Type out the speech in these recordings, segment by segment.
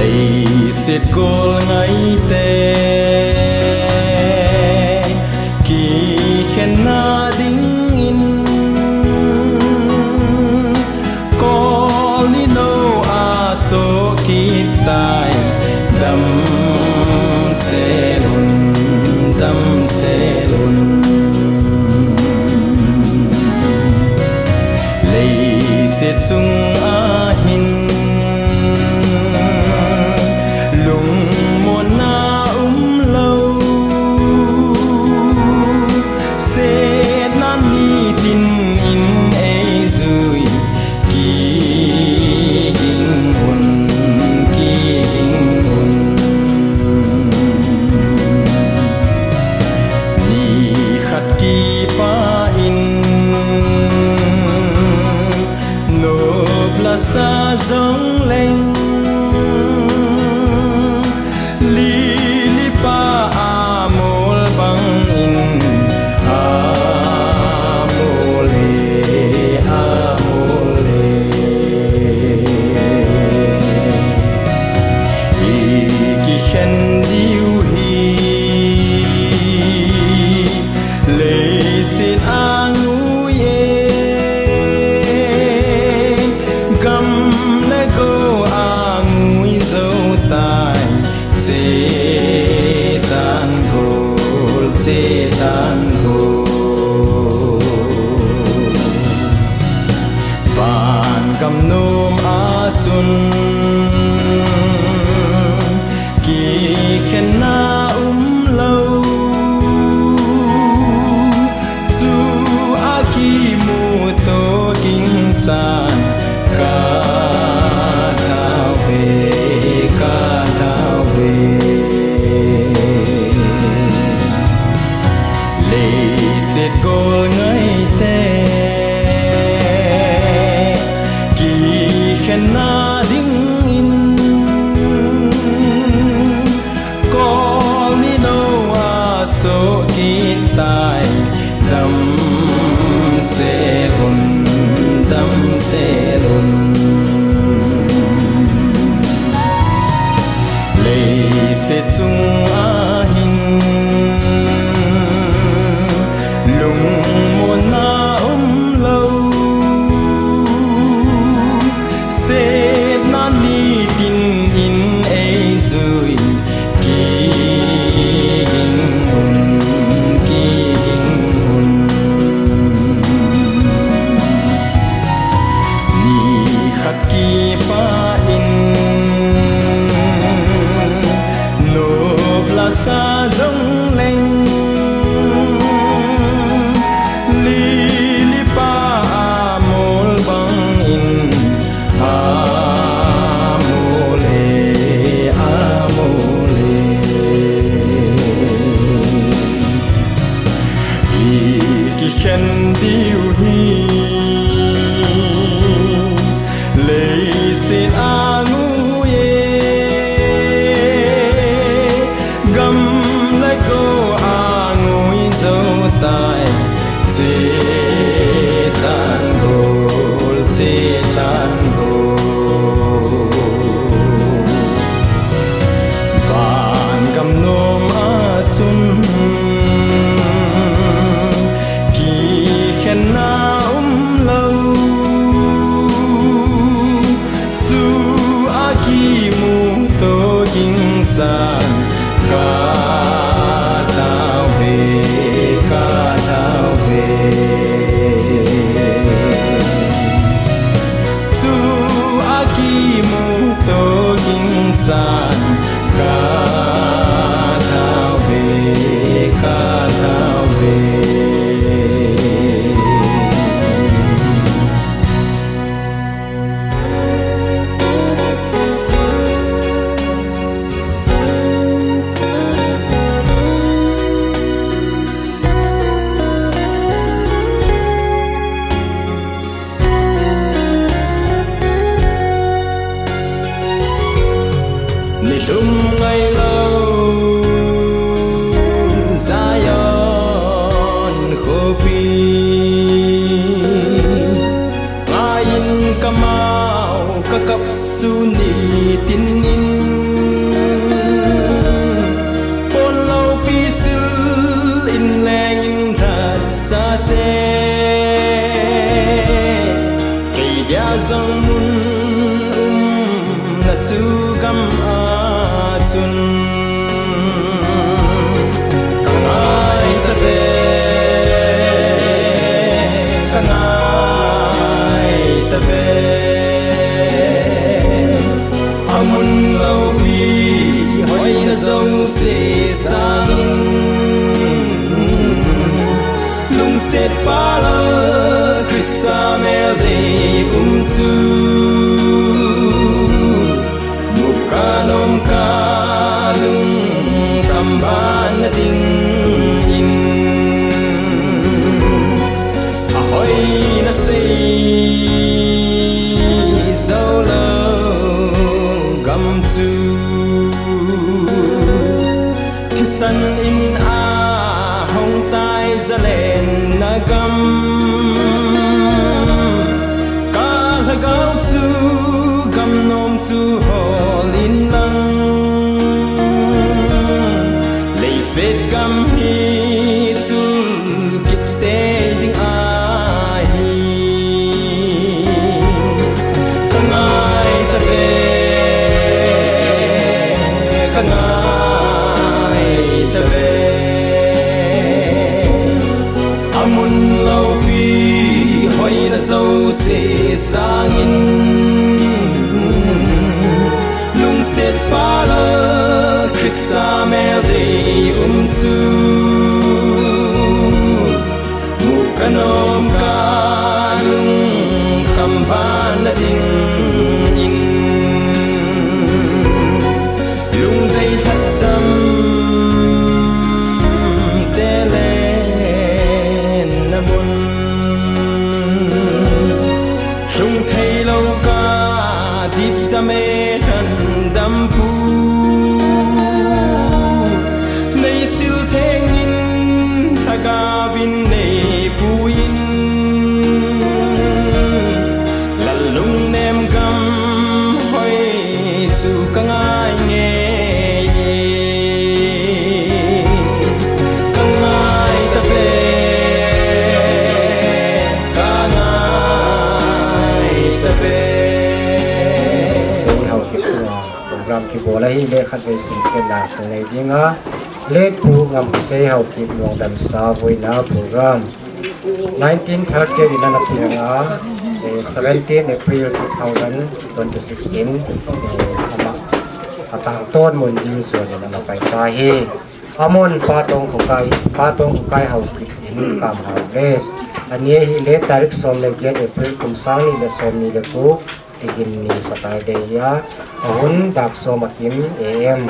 lấy xiết cô ngay tê kỳ khen na đinh in có lý nô a số kỳ tài đâm xe lùn lấy xiết chung a hin lùng muôn na lâu sẽ nan ni tin in ấy rồi kỳ kinh hồn ni khát kỳ pa in nộp là xa giống lên setan ko ban kam nom a chun ki khen na lâu chu a ki mu to king san ka thao về xiết cô ngay tê kỳ khen na đinh in có lý nô a số kỳ tài đâm xe lùn lấy xiết chung a hin lùng muôn na lâu sẽ nan ni tin in ấy rồi kỳ kinh hồn ni khát kỳ pa in nộp là xa giống lên khen điêu hi lấy xin a ngu ye gầm lấy cô a ngồi dấu tai chê tan gồ vạn cầm nôm a chun na lâu chu a ki mu to kinh san ka thao về chu a ki mu to kinh san ka thao về lùng ngày lâu Zion khopi ayin kamau kakap suni tinin bia dòng mun na chu gam a chun kangai ta be kangai ta be amun lau bi hoi na dòng se sang lung set pala Krista mel de tu mukanom kalung kamban na ding in ahoy na say solo gam tu kisan in a hong tai zalen na gam gao tu gam nom tu hol in lang lei set gam hi tu kit te ding ai kangai ta be kangai ta be amun lau pi hoi na dâu se sangin nung set pala Krista mel de tu mukanom kalung kamban na ding in lung dei that dam telen namun lung thei lâu ca dip ta me than dam pu nei sil theng in thaga bin nei pu in la lung nem gam hoi chu ka ngai nge ka ngai ta be program ki bola hi le khat ve sin ke na nei dinga le pu ngam se hau ki long dam sa voi na program 1930 in na pinga 17 April 2016 ama atang ton mun din so na pai fa hi amon patong ko kai hau ki in kam ha res anie hi le tarik som le get April kum sang ni le som ni le pu tigin ni Saturday ya ahun dak so makim am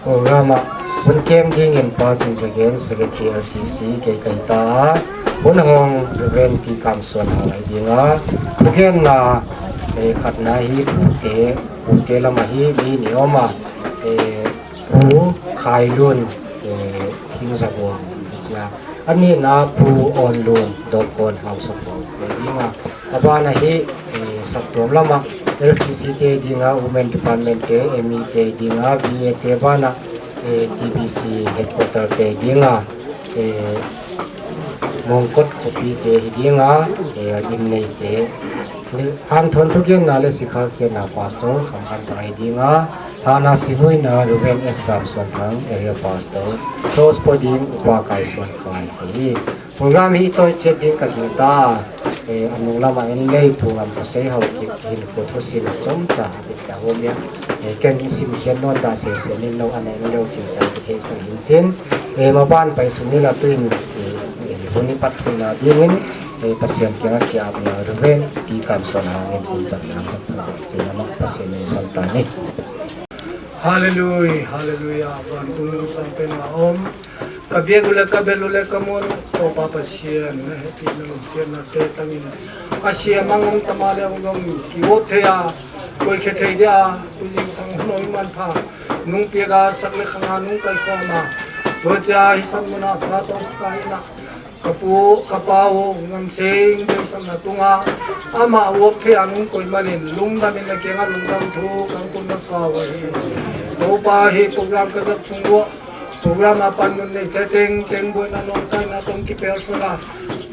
programa bun kem ding in pa chung again secretary LCC ke kanta bun hong reven ki kam son ha dinga again na e khatna hi te lama hi ni nioma pu khai lun thing zawo cha ani na pu on lun dot con house of dinga abana hi saktom lama LCC ke dinga women department ke ME ke dinga BA ke bana TBC headquarter ke dinga mongkot kopi ke dinga innei ke han thon thu ke na le sikha ke na pastor khamkan kai dinga hana sivui na ruben exam son thang area pastor close poding upa kai son khai hi program hi to che ding ka ta anung lama en lei pungam ko sei hau ki hin ko thosin chom cha bi cha homia ken sim hian non da se nin no ane lo chim cha ke sang hin chen ma ban pai suni la tuin honi pat na dingin pasien kira ki ab na ruben ki kam son ha en kun sak na sak sa chi na mak pasien ni santani hallelujah hallelujah ban tung sang pe na om kabegule kabelule kamon to papa sian na heti no sian na te tangin asia mangong tamale ngong ki othea koi khe thei dia tujing sang noi man pha nung pega sakle khanga nung kai ko ma to cha hi sang muna pha to kai na kapu kapao ngam sing de sang na tunga ama othea nung koi manin lung da min na ke nga lung dam thu kang kun na sa wa hi to pa hi program ka jak chung lo program apa ni teng boy na nonton na tong kipel sala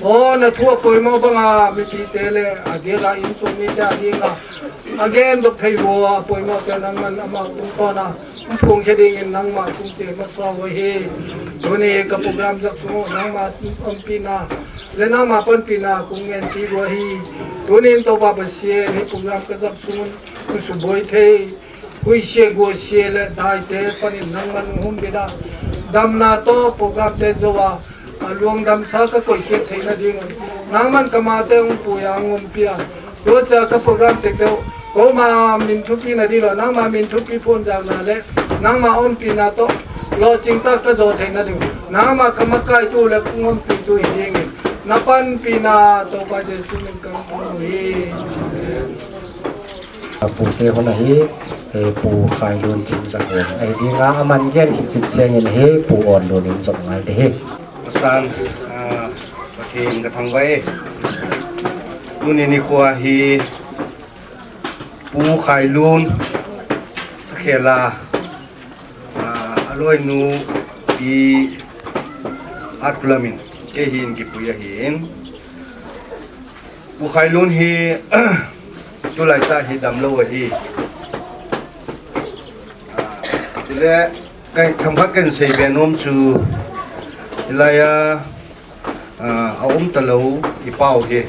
oh na thua koi mo banga mi ti tele agera insomnia dinga again dok thai wo apoi mo te nang man ama tung to na phung che ding nang ma tung che ma so ho hi doni ka program jak so nang ma pina le nang ma pon pina kung ngen ti wo hi doni to ba ba sie ni program ka jak sun ku su boy the kui she go she le dai te panin nang man hum bida dam na to program te jowa luang dam sa ka koi che thei na ding nang man kama te ung pu ya ngom pia do cha ka program te te ko ma min thu pi na di lo nang ma min thu pi phon jang na le nang ma on pi na to lo ching ta ka jo thei na ding nang ma kama kai tu le ngom pi tu hi ding na pan pi na to pa je su min kam hiปูเตคนไหนปูขายโดนจริงสักคนไอ้ที่งามันแย่คิดเสียงเงินเฮปูอ่อนโดนจบงานเฮ Pesan pakai katang baik. Lun ini kuah hi pu khai lun khela aloi nu i atlamin ke hin ki puya hin pu khai lun hi tu lai ta hi dam lo hi le kai tham phak kan sei be nom chu Ilaya talo ipau he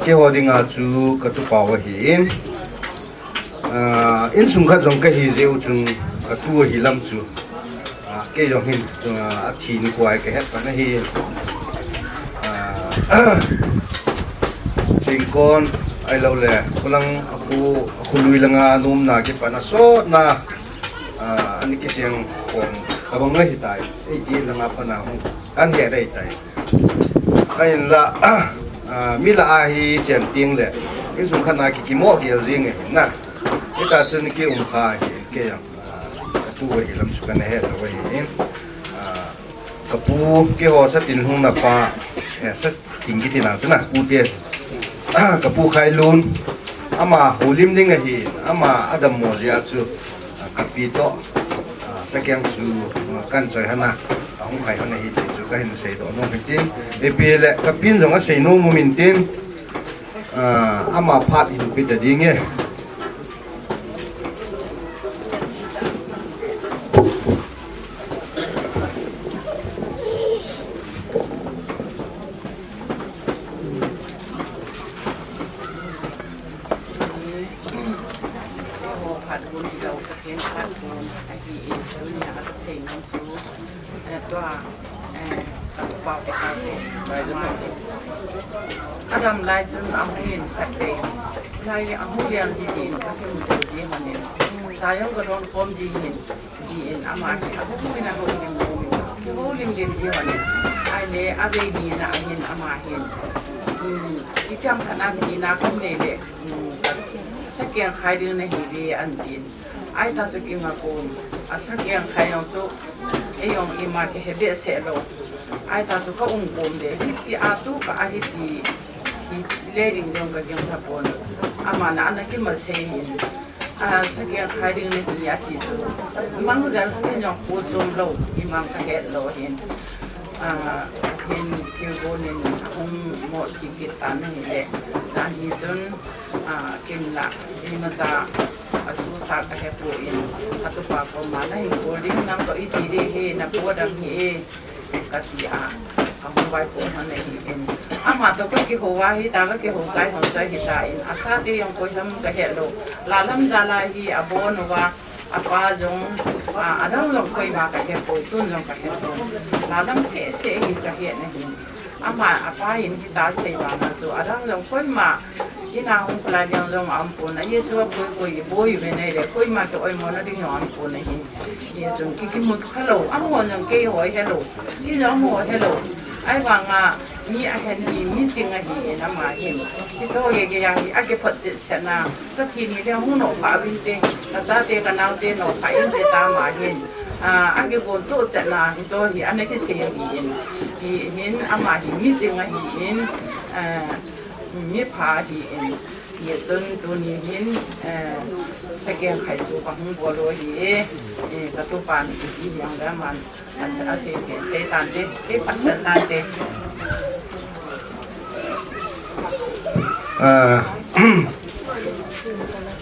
ke hoding a chu ka tu pau hi in sung kha jong ka hi zeu chung ka tu hi lam chu ke jong hin a thin kwai ke het pa na hi ching kon ai lo le kulang aku lui langa num na ke pa na so na ani ke cheng kon abang ngai tai ai ti langa pa na hu kan he dai tai ai la mi la a hi chen ting le ke sung khana ki mo ki jing nge na ke ta chen ki kha hi ke ya tu hi lam su kan he ro hi ka pu ke ho sa tin hung na pa sa ting ki tin na sa na pu te ka pu khai lun ama holim ding hi ama adam mo ya chu ka pi to sakyang su kan choi hana ang khai hana hi chu ka hin sei do no tin e pele ka pin jong a sei no mu min tin ama phat hin pi da ding e Adam lai chun ahin kate lai ahu yang di din ka hin tu di hanin sayang ka don kom di hin di in ama ki ahu na ho lim lim ho lim lim di hanin ai le ave di na hin ama hin ki cham khana di na kom ne le sakyang khai din na hi di an din ai ta tu ki ma ko asakyang khai yong tu e yong ima ke hebe se lo ai ta tu ka kom de ki atu ka a hi di leading dong ka gyang thapon ama na anaki masehin sakyang khai din na hi ati tu mang jan ka nyok po zum lo imang ka het lo hin hin kilgonin hong mo tikitan ni le dan hi chun kim la imata asu sa ka he po in atu pa ko ma na hi holding nang ko iti de he na po dam hi katia ang vai ko na hi in ama to ko ki ho wa hi ta ka ki ho sai ho sai hi ta in asa de yang ko sam ka he lo la lam ja la hi abon wa apa jong adang long koi ba ka he po tun jong ka he to la lam se hi ka he na hi ama apa in ki ta sei ba na to adang long koi ma ina hong pala yang long ampun na ye tu boy be nei le koi ma to oi mo na ding ampun na hi ye jong ki mo hello amo jong ke hoi hello ni jong mo hello ai wa nga ni a hen ni mi sing a hi na ma hin ki to ye ge ya hi a ke phat se sa na ta thi ni le hu no pa bi te ta ta te ka na te no pa in te ta ma hin a ke go to sa na hi to hi an ke se hi hin a ma hi mi sing a hi in mi pa hi in ye tun tu ni hin sa ke khai su pa hung bo lo hi ka tu pan ki yang da man a se ke tan te ke pat tan te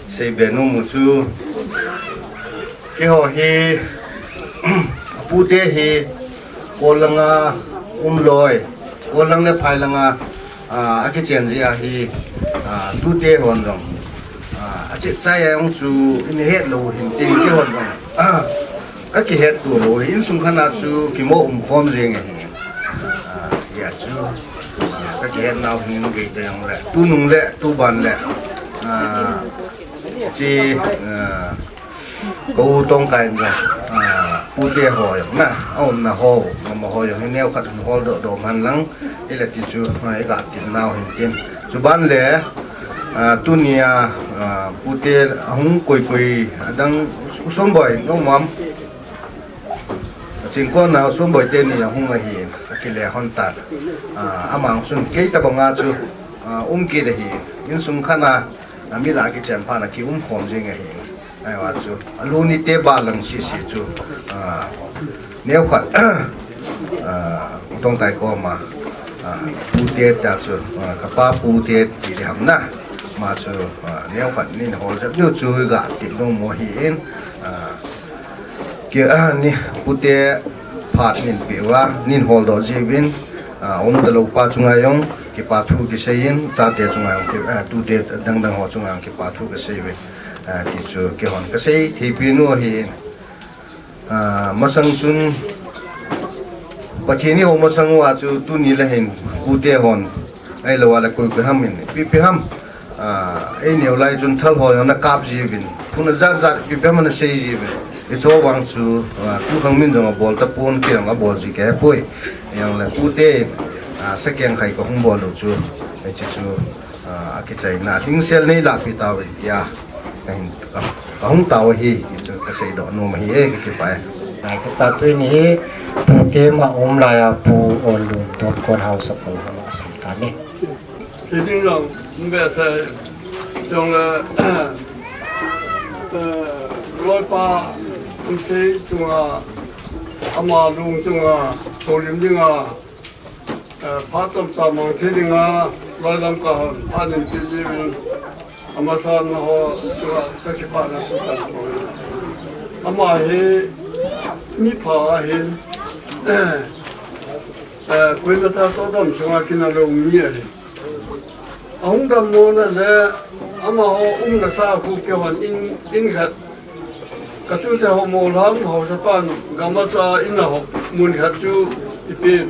xây biển nông một chú cái họ hi phụ tế hi cô lăng lôi cô lăng le phải lăng cái chuyện gì hi tu tế hồn rồi chết trái ông chú in hết lô hình tình cái hồn rồi các cái hết của lô in xung quanh là chú cái mộ form gì này dạ chú các cái hết nào hình cái tiếng lệ tu nung lệ tu bàn lệ chỉ câu tông cái là phụ tế hỏi mà ông là hồ mà hỏi hay neo khát hồ đỡ đồ man lăng đây là cái chú này gặp tiền nào hình tiền chú bán lẻ tu nia phụ tế không quỳ quỳ đang xuống bồi đúng không chính con nào xuống bồi tên này không là hiền cái lẻ hòn tạt amang sun cái ta bằng ngã chú kia là hiền nhưng xuống khana mi là cái chuyện phản là cái khom gì nghe hiền ai vậy chú luôn đi tế ba lần xí chú nếu khát tông cái co mà phụ tế ta chú các ba phụ tế thì làm na mà chú nếu khát nên họ rất nhiều chú gạt tìm đông mua hiền kia ni phụ tế phát nên biểu nên họ đó gì bên ông đã lâu qua chung ai ông cái phát thu cái xây in cha tế chung ai ông cái tu tế đằng đằng họ chung ai ông cái phát thu cái xây về cái chú cái hòn cái xây thì bên nó hiền mà sang chung bắt khi ni ông mà sang qua chú tu ni là hiền phụ tế hòn ai lâu là coi cái ham mình bị ham ai nhiều lại chung thal họ nó cáp gì bên cũng là zat bị mà nó xây gì bên cái chỗ vắng chú tu khang min rồi bol tập pon kia mà bol gì cái phơi yang là phụ tế sẽ kiện khai có không bol được chú cái chú cái trái na tiếng sel này là phi tao ya cái không tao hi chú cái xây đó nó mà hi cái phải này cái ta tuy ní phụ tế mà lại phụ ôn luôn tốt con hậu sập phụ nó sắm ta nè thì tiếng lòng bây giờ trong là lối pa cũng sẽ chúng ama lung chúng tổ liên chúng phát tâm sa mang thế đình lối làm cả phát triển cái gì ama san họ chúng các cái phát là xuất sắc ama he mi pa he quên là sao tâm chúng kia là lung nhiều ông đam mô là ama họ là sao khu kia hoàn in khát cái chú sẽ họ mua lắm họ sẽ bán gamma sa in là họ muốn khát chú ipin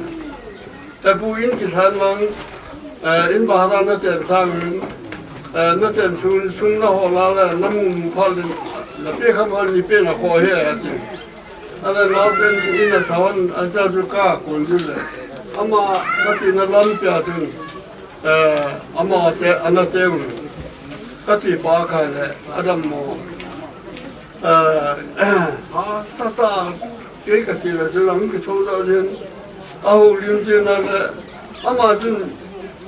tại bu in cái sản mang in bà ra nó chạy sang nó chạy xuống là họ là năm phật là biết không hơn ipin là khó hết chứ anh là nó bên in là sao anh sao chú cả còn chú là ama cái gì nó làm bia chú ama chạy anh nó chạy cái gì phá khai là adam mò 사다 여기까지 저랑 그 조사된 아우 윤진아가 아마 좀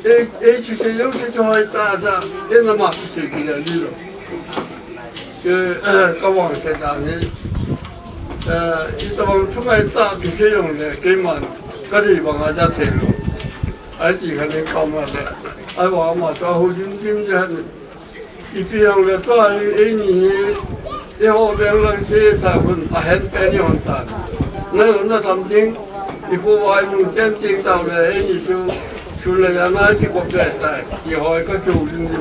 HC 여기 좋아했다 자 옛날 맞지 그냥 리로 그 까왕 세상에 이따방 통화했다 그 세용네 개만 까지 방아자 되고 알지 가는 까마래 아이고 아마 좌우 윤진한 이피양래 또 애니 cái họ bên lần xe sao vẫn hết bên nhau hoàn nên nó làm chính thì cô vay mình chân chính tàu này như chú là nói chỉ có cái tại thì họ có chủ trương gì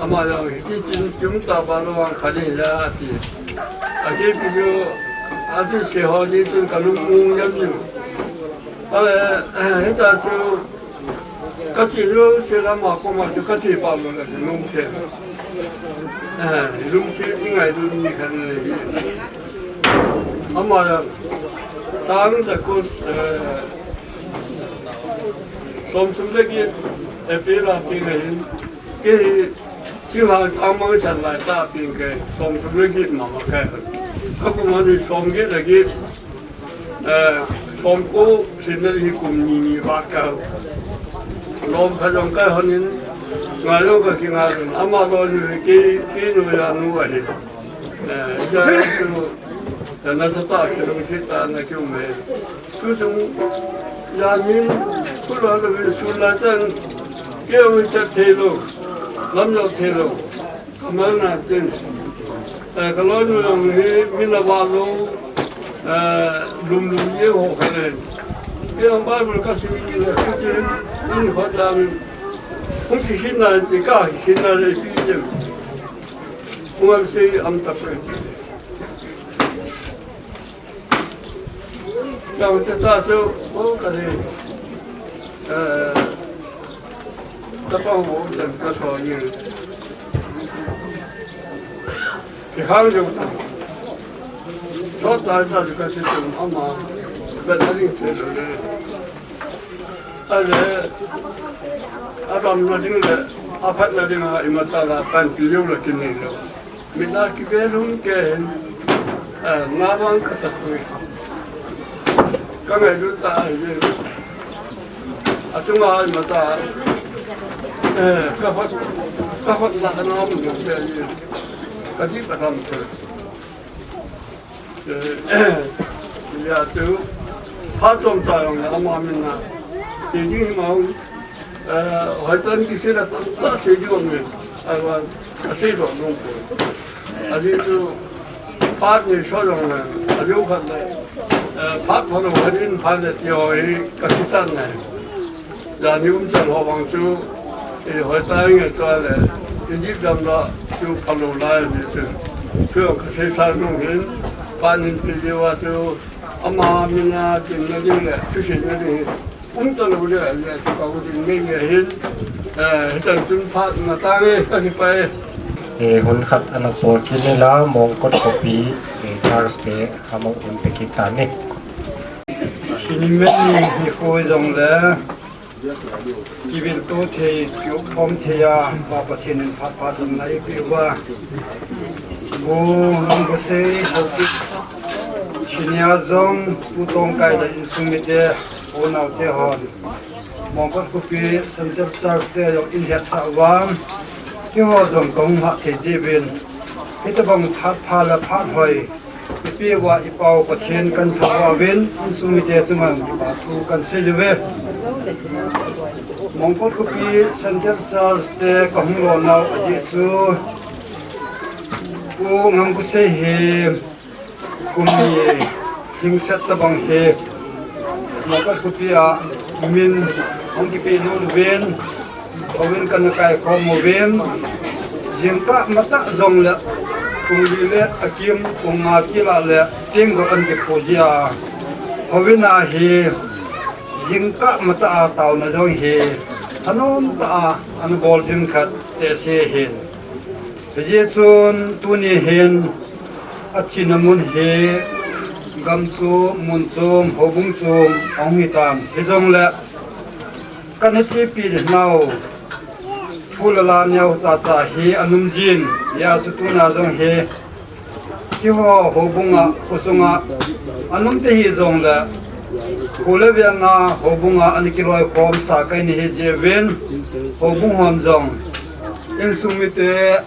mà là cái chúng ta bảo là khá là thì cái ví dụ 아주 시험이 좀 가는 공연님 hết ta chú 같이 이러 세라 맞고 맞고 같이 밥을 농세 농세 인가이 눈이 가는 아마 sáng giờ cô tôm chúng đây kia phía là bên này cái chứ hàng sáng mang sản lại ta bên cái tôm chúng đây kia mà cái các cô nói tôm kia là kia tôm cô xin là thì cùng nhìn bạc cao tôm phải dùng cái hơn ngayon kasi nga ama ko kinuya nuwari ya nasa tayo kita na kiume kusung yamin kulalo sulatan kiyo cha thelo lamlo thelo kamana tin kalau yang minawalo lumlum ye ho khale kiyo bible kasi ini hotam 혹시 신나니까 신나를 비죠. 공학생이 암답을. 자, 어째 따서 그래. 답하고 가서 일. 비하적부터. 저 딸까지 같이 좀 아마 배달이 되는데. 아래 Adam nadingla apat nadinga imatala pan piliola kinilo. Mina kibelum ken ngawang kasatui. Kami duta aje. Atunga imata kafat la tanam aje. Kadi patam ke. Ya tu patom tayong amamina. Jadi mau hoitan kisira tak sejuangnya, awal kasih dong nunggu. Adik tu part ni sorongnya, adik kan part mana warin panet yo ini kasisannya. Jadi umsan orang tu hoitan yang soalnya, ini jamlah tu kalau lain itu, tu kasisan nunggu, panen pilih tu ama mina jenis tu jenis. Untan boleh ada kalau di negeri hitam tu part matang kaki pai. Hunkat anak por kini lah mongkot kopi Charles de kamu untuk kita ni. Sini ni koi jong le. Ibil tu the yuk pom the ya bapa thinin pat nai piwa. Bu nunggu se hoki. Sini azong putong kai da insumite. Unau te hon mongkot kopi center charge te yok in het sawam ki ho jong kong ha the jibin itabang phat hoi ipi wa ipau pathen kan thawa win sumi te chungang pa thu kan sejwe mongkot kopi center charge te kong lo nau aji chu u ngam ku se he kumni hingset tabang he maka kutia min ang kipinul ven kawin ka na kay komo ven jingka mata zong le kung lile akim kung akila le ting ko kan kipojia kawin na hi jingka mata tao na zong hi anom ta an bol jingkat te se hin je chun tuni hin achinamun he gamsu munsum hobung sum ongitam hizong le kanachi pi nau fulala nyau cha hi anumjin ya sutuna jong he ki ho hobunga kusunga anum te hi jong le kulebenga hobunga anikiloi khom sa kai ni he jeven hobung hom jong insumite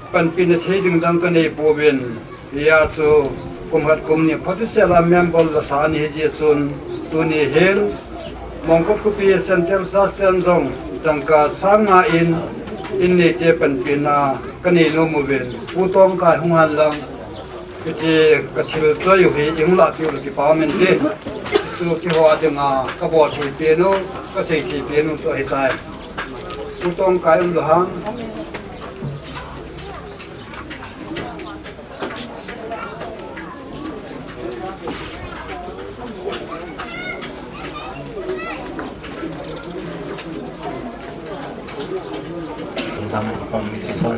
panpin the ding dang kane poben ya chu kumhat kumni phatisela membol la sani je chun tuni hen mongkot kupi center system jong tangka sanga inni te panpina kani no moben putong ka hungan lang je kathil choyu he ingla tiu ki pamen de chu ki ho adenga ka bo thi pe no ka sei thi pe no so hitai putong ka lahang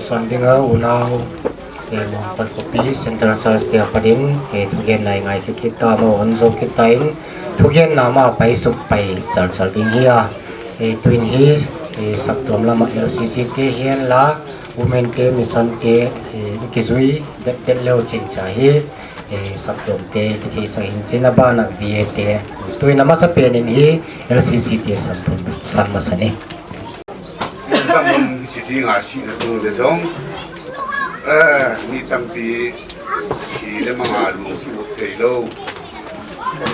sondinga unau mongkot kopi central charge te padin thugen nai ngai kita mo onzo kitain thugen nama pai sup pai chal ding hia twin his saktom lama LCC te hian la women te mission te kizui det leo chin cha hi saktom te ki sa hin chinaba na vie te twin nama sa penin hi LCC te saktom san masani ดีงาสีนะตรงเดซงมีตั้งปีสีเลมังอาลูกอยู่เทโล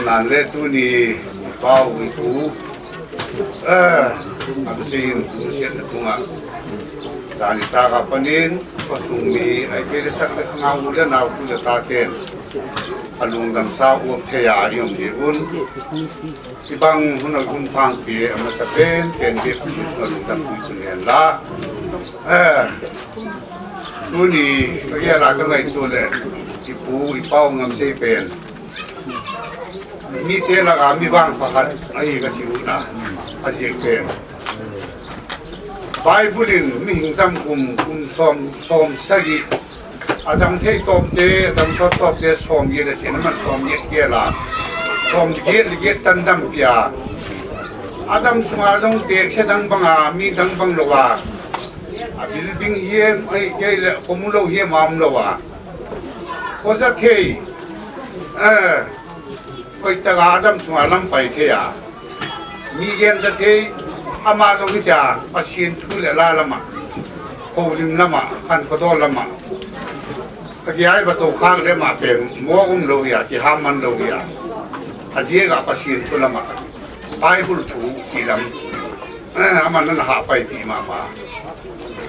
นั่นเลยตัวนี้เป้าอีกตัวอันสิ่งตัวเสียนตัวอ่ะตอนนี้ตากปนินก็สุ่มมีไอ้เกลือสักเล็กน้อยแล้วน้าคุณจะตาเต็นอารมณ์ดำสาวอบเทียริยมดีอุ่นที่บางคนเอาคุณพังปีมาสเปนเป็นเด็กที่อารมณ์ดำตุยตุยเห็นละตัวนี้ก็แค่รักกันไงตัวเล็กที่ปูที่เป้างามเสียเป็นมีเทละกามีบางพักไอ้ก็ชิวนะอาเสียเป็นไบเบิลมีหิงตำคุมซ้อมสกิอาดัมเทตอบเดอาดัมชอบตอบเดซ้อมเยอะเช่นมันซ้อมเยอะเยอะละซ้อมเยอะตันดัมเปียอาดัมสมาลงเด็กเช่นดังบังอามีดังบังโลวาบิลดิ้งเยี่ยมไอ้เกลขมุโลเยี่ยมามโลวาโคจะเทก็ตะกาดัมสมาลัมไปเทียมีเงินจะเทอามาตรงนี้จ้าปัสสินทุเรศละมาโคลิมละมาขันขดอละมาตะกี้ไอ้ประตูข้างเลยมาเป็นมัวโลหิตที่ห้ามมันโลหิตอันนี้ก็ปัสสินทุละมาไปบุรุษสีดำอามันนั่นหาไปตีมา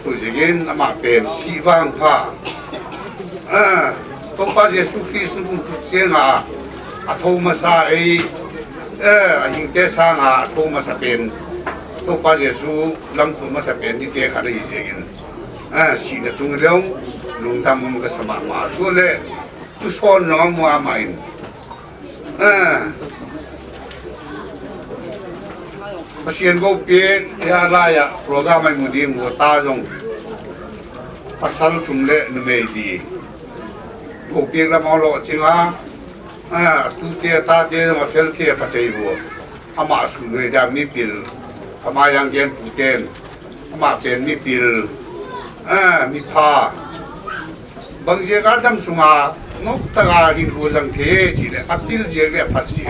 ตัวจริงอามาเป็นสีวังผ้าตัวป้าเจสุคริสต์บุญทุกเสียงอาโทมาซาหิงเตสางอาโทมาซาเป็นตัวป้าเจสุลำพูมาซาเป็นที่เตะขาดอีเจกินสีนตุงเลี้ยงลุงทำมันก็สมัครมาตัวเล่ตุสอนน้องมัวมาอินภาษีก็เปลี่ยนยาลายโปรแกรมไม่มุดีมัวตาจงภาษาทุ่มเล่นไม่ดีก็เปลี่ยนละมอลจริงตุเตียตาเตียมาเฟลเทียพัทยบัวอามาสุนเดามีปิลอามายังเย็นตุเตนอามาเป็นมีปิลมีผ้าบางเจ้าดำสุงานกตะการหินรูสังเทจีเลอัปิลเจเลพัดจี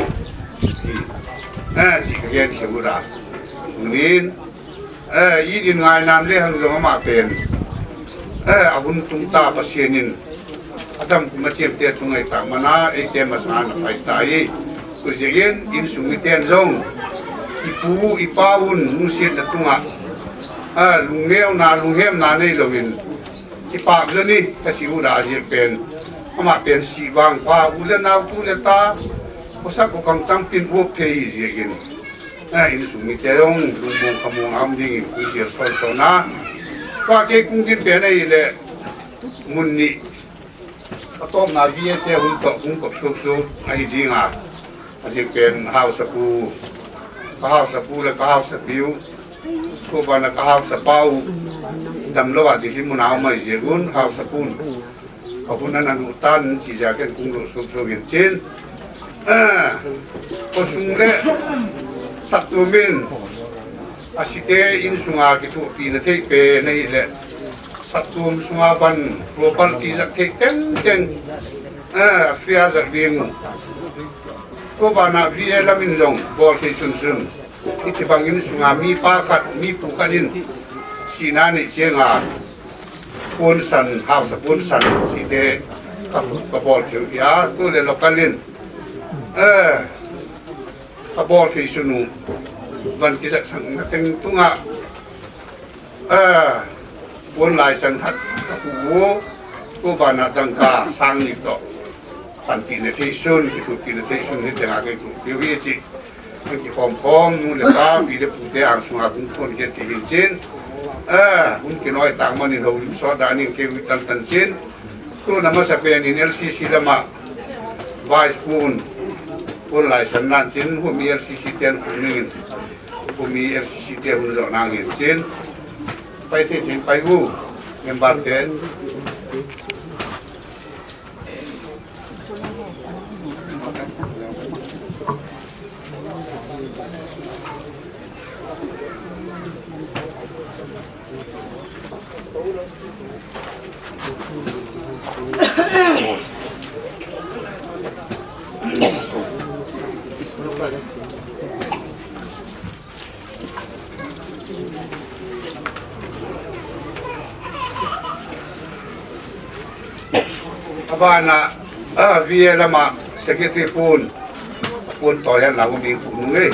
จีก็ยังเที่ยวละนี้ยี่ดินงานนั้นเรื่องของอามาเป็นอาวุธตุ้งตาปัสเยนินอาจารย์มาเชื่อมเตียตรงไหนต่างมานะไอเตียมาสานไปตายกุศลอินสุมิเตียนจงอีปูอีป้าวุ้นมุสิตตรงลุงเงี้ยวนาลุงเฮียมนาในลวินอีปากเรื่องนี้ก็สิวดาเจีเป็นอามาเป็นสีบางป้าอุเลนาอุเลตาภาษาก็กังตั้งปินพวกเทียเจียนอินสุมิเตียงลุงบงขโมงอัมดิงกุศลสอนสอนนะก็เกี่ยกุ้งกินเป็นไอ้เล่มุนนี่ต้มนาวีเตะหุ่นตกหุ่นกับสุกไอ้ดีงาอาจจะเป็นข้าวสปูและข้าวสปิวตัวบ้านข้าวสเปาดำละว่าที่ที่มุนเอาไม่เสียกุนข้าวสปูนขอบคุณนั้นอุตันจีจากกันกุ้งสุกเห็นเช่นก็สุงเล่สักตัวมินอาศิเตอินสุงาคิทุปีนเทเปในเล่satu sungaban global tizak ten fria zak ding ko bana vie lamin jong bol thi sun iti bangin sungami pa khat mi pu khanin sinani chenga pon san house pon san ti de ka bol thi ya to le lokalin ka bol thi sunu ban kizak sang teng tunga bôn lại sang thật cô bà nãy đăng cả sang nhịp đó bản tin này thấy sơn thì thuộc tin này thấy sơn hết cả cái thuộc biểu hiện gì cái khom nu là ta vì để phụ để ăn xuống cũng thôn cái thì hiện trên cũng cái nói tàng mà nên hầu so đã nên cái vị tan trên tôi nằm ở sạp bên nên LCC là mà vice bôn lại sang nan trên hôm nay LCC tiền cũng nên hôm nay LCC tiền cũng rõ ràng hiện trênไปที่ถึงไปวูเงินบาทเกิน เ abana via lama secretary pun toya lagu minggu nungai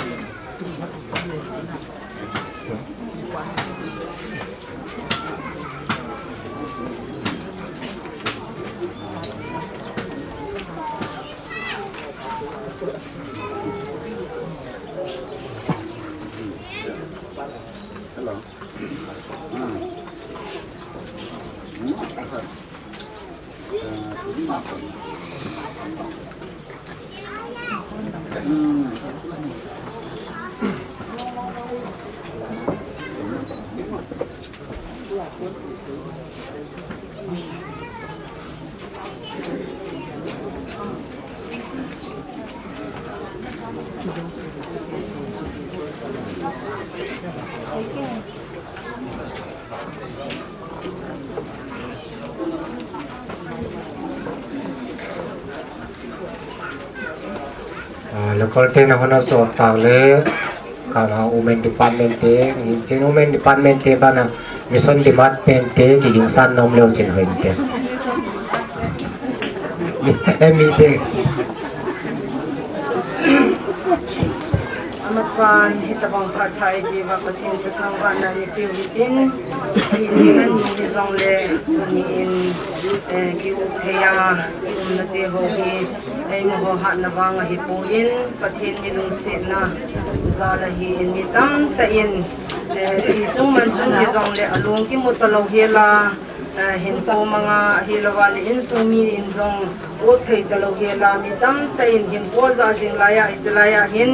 local ten hona so tale kana women department te jin women department te bana mission department te ki jing san nom leo chin hoin te mi te amasan hitabang pathai ji wa pathin se thangwa na ni piu tin ti ni nan ni zong le ni in ki u theya na te ho hi ai mo ho ha na wang hi pu in pathin ni lung se na za la hi in mi tam ta in ti chung man chung hi zong le alung ki mu ta lo he la hin po mga hilawa ni in so mi in zong o thei ta lo he la mi tam ta in hin po za jing la ya izlaya hin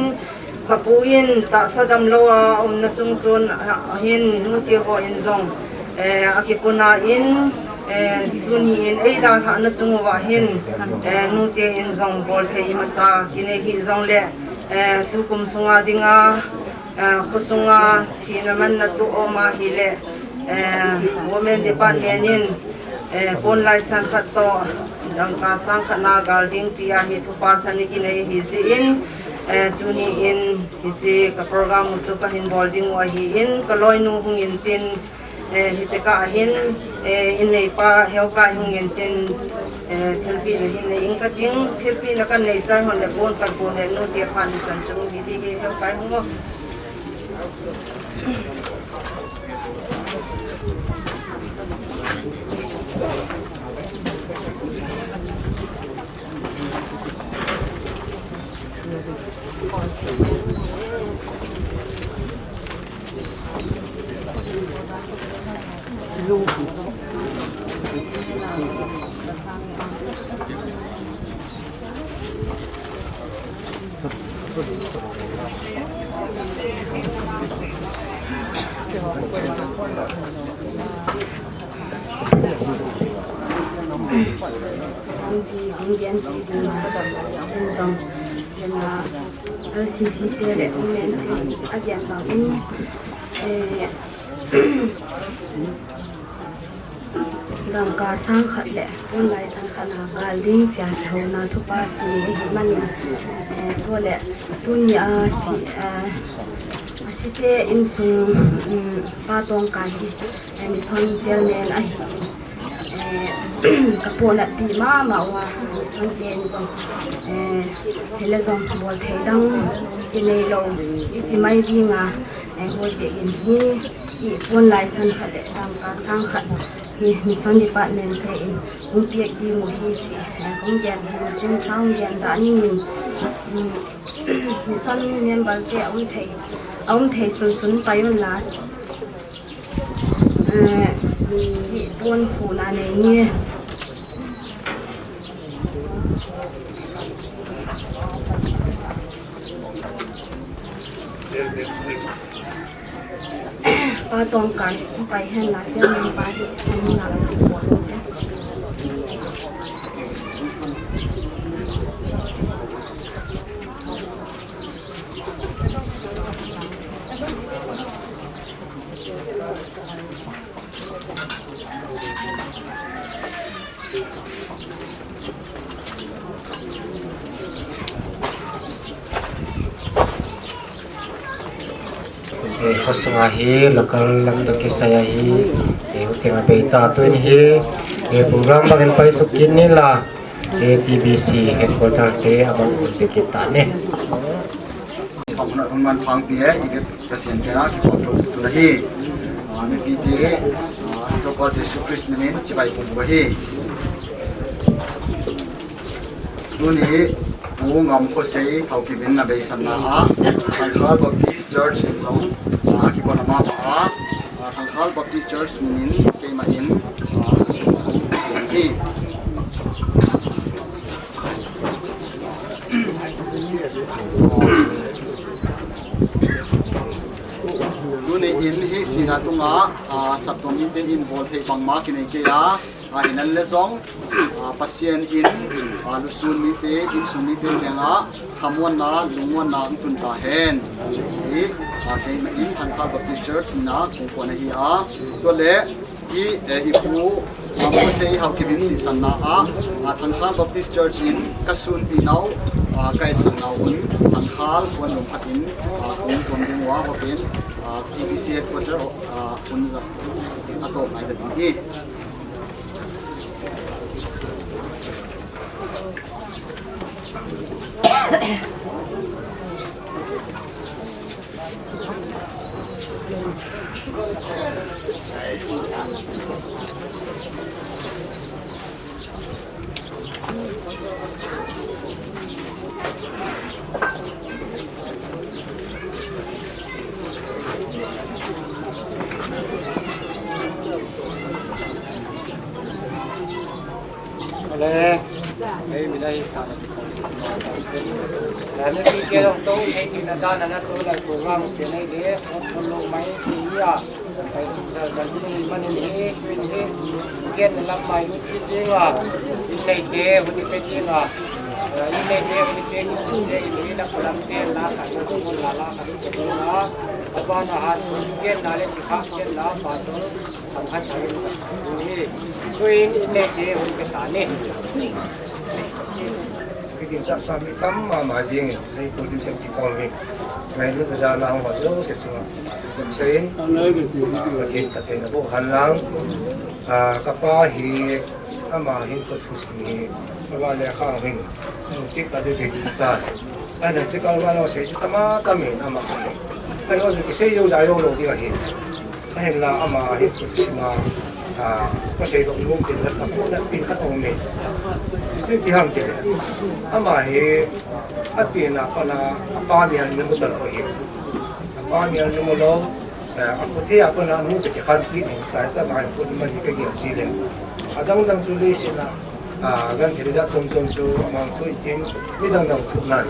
kapuin ta sadam loa na chung chun hin nu ti ho in zong akipuna in tuni in eida kha na chung wa hin nu ti in zong bol thei ma cha kine hi zong le tu kum sunga dinga khusunga thina man na tu o ma hi le women department in pon lai san khat to dang ka sang khana gal ding ti a hi thu pa san ki nei hi si in tuni in hisi ka program chu ka hin boarding wa hi in ka loi nu hung in tin hisi ka hin in nei pa heu ka hung in tin therapy ne hin nei in ka ting therapy na kan nei chai hon le bon kan bon ne nu ti phan san chung di di heu ka hung Indian people in some LCC there again in gam ka sang khat le on lai sang khana galing cha thona thu pas ni man to le tun ya si te in su pa tong kan hi and son chairman ai kapona ti ma wa son ten so hele zong bol thei dang inei lo ichi mai bi nga ho je in hi I pon lai san khat le dam ka sang khat hi mission department the in piek di mo hi chi kong gen hi chen sang gen da ni mission member te ông thầy sun payon la hi pon khu na ne ni ba tong kan pai hen la chen ni ba hi sun la sa ko Hosunga hi lokal lam to kisaya hi utinga beta twin hi program bagin pai sukin nila ATBC headquarter te abang kita ne Pagkunan man pang piye igit pasyente na kipotro tulahi ami piti ito ko si Yesu Kristo namin sibay pubuhi duni ngam ko say haukibin na baysan na Tangkhal Baptist Church in Zong akipo na mapa Tangkhal Baptist Church minin kay main sumong pubuhi Duni in hi sinatunga sabtomi te in bol thei pangma kine ke ya hinan le zong pasien in lusun mi te in sumi te kenga khamwan na lungwan na tun ta hen hi ke in Tangkhal Baptist Church mina ko na hi to le hi ipu ko sei hau kibin si sanna Tangkhal Baptist Church in kasun pinau kai sanau un Tangkhal wan lum phatin kong tom ding wa hopen TBC headquarter unza atop ai da hi Oleh, ay bilay ka na Lalo ni kerong to ay tinadaan na to ay program tinay des at tulong may tiya ay sukses dan ini manini ini gen lang may utinga inay de utinga inay de utinga ini na pulang ten na kaya ko lala kami sa mga abanahan gen nale sikap gen na pato ang hatin ini tuwing inay de utinga cái chắc sao bị cắm mà riêng đây tôi đi xem chỉ còn mình ngày lúc bây giờ nào họ đâu sẽ sửa cũng xén và thiên cả thiên là bộ hành lang các ba hi mà hi có thu xí và lẽ khang hình chỉ có thể đi xa anh ấy sẽ có nó sẽ cho mà tâm mình mà anh nói cái sẽ yêu đại yêu lâu đi là hi anh là mà hi có thu xí mà có thể động ngôn tiền rất là cũng đã pin khát ông mìnhซึ่งที่ห้างเจออามาเฮอปีน่ะปนาป้าเมียนมันก็ตลอดเองป้าเมียนมันล้ออากุเทียปนานู้จะขันปีนึงสายสบายคนมันก็เกี่ยวสิเลยดังจุลิสินะกันที่จะตรงจูมันคุยจริงไม่ดังทุกนั่น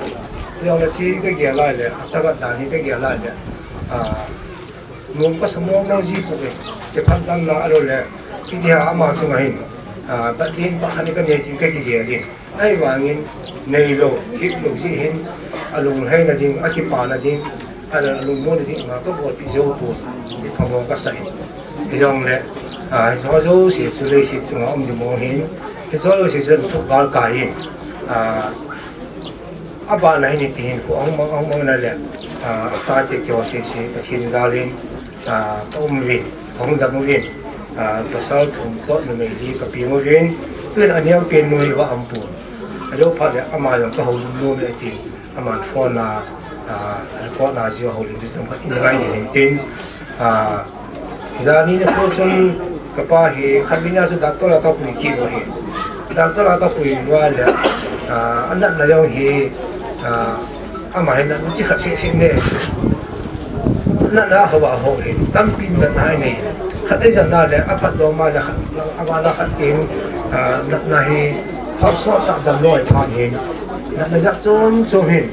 เรื่องละสิก็เกี่ยวไรเลยสักการนี้ก็เกี่ยวไรเลยนุ่มก็สมองน้องจีบุกเลยจะพัฒนาอะไรเลยที่ที่อามาสมัยบัดนี้ปะคันก็เนี่ยสิก็จะเกี่ยวกันไอ้วางินในโลกที่ลูกสิเห็นอารมณ์ให้นะจริงอธิปานะจริงอะไรอารมณ์โน้นจริงมาก็บอกพิจารณาที่ทำงานก็ใส่ที่ตรงนี้สอโจเสียจุดเลยสิจุดเราไม่มองเห็นที่สอโจเสียจุดทุกการกายอาบ้านไหนนี่ที่เห็นกูเอามานั่นแหละสาธิตเกี่ยวกับสิ่งที่จารินอุ้มวินของดับวินpasal untuk memiliki kepimpinan itu hanya penui wa ampun. Kalau pada amal yang kau dulu itu amal fona kau nasi kau itu tempat ini lain ini. Jadi ni person kepahi kalinya sudah doktor atau pergi boleh. Doktor atau pergi boleh. Anak najau he amal hendak mesti kasih ni. Nak dah hawa he. Tampin dan ini. Hati jangan ada apa doma dah awal dah hatin nahi harus tak dalam loy pahin nak najak cum hin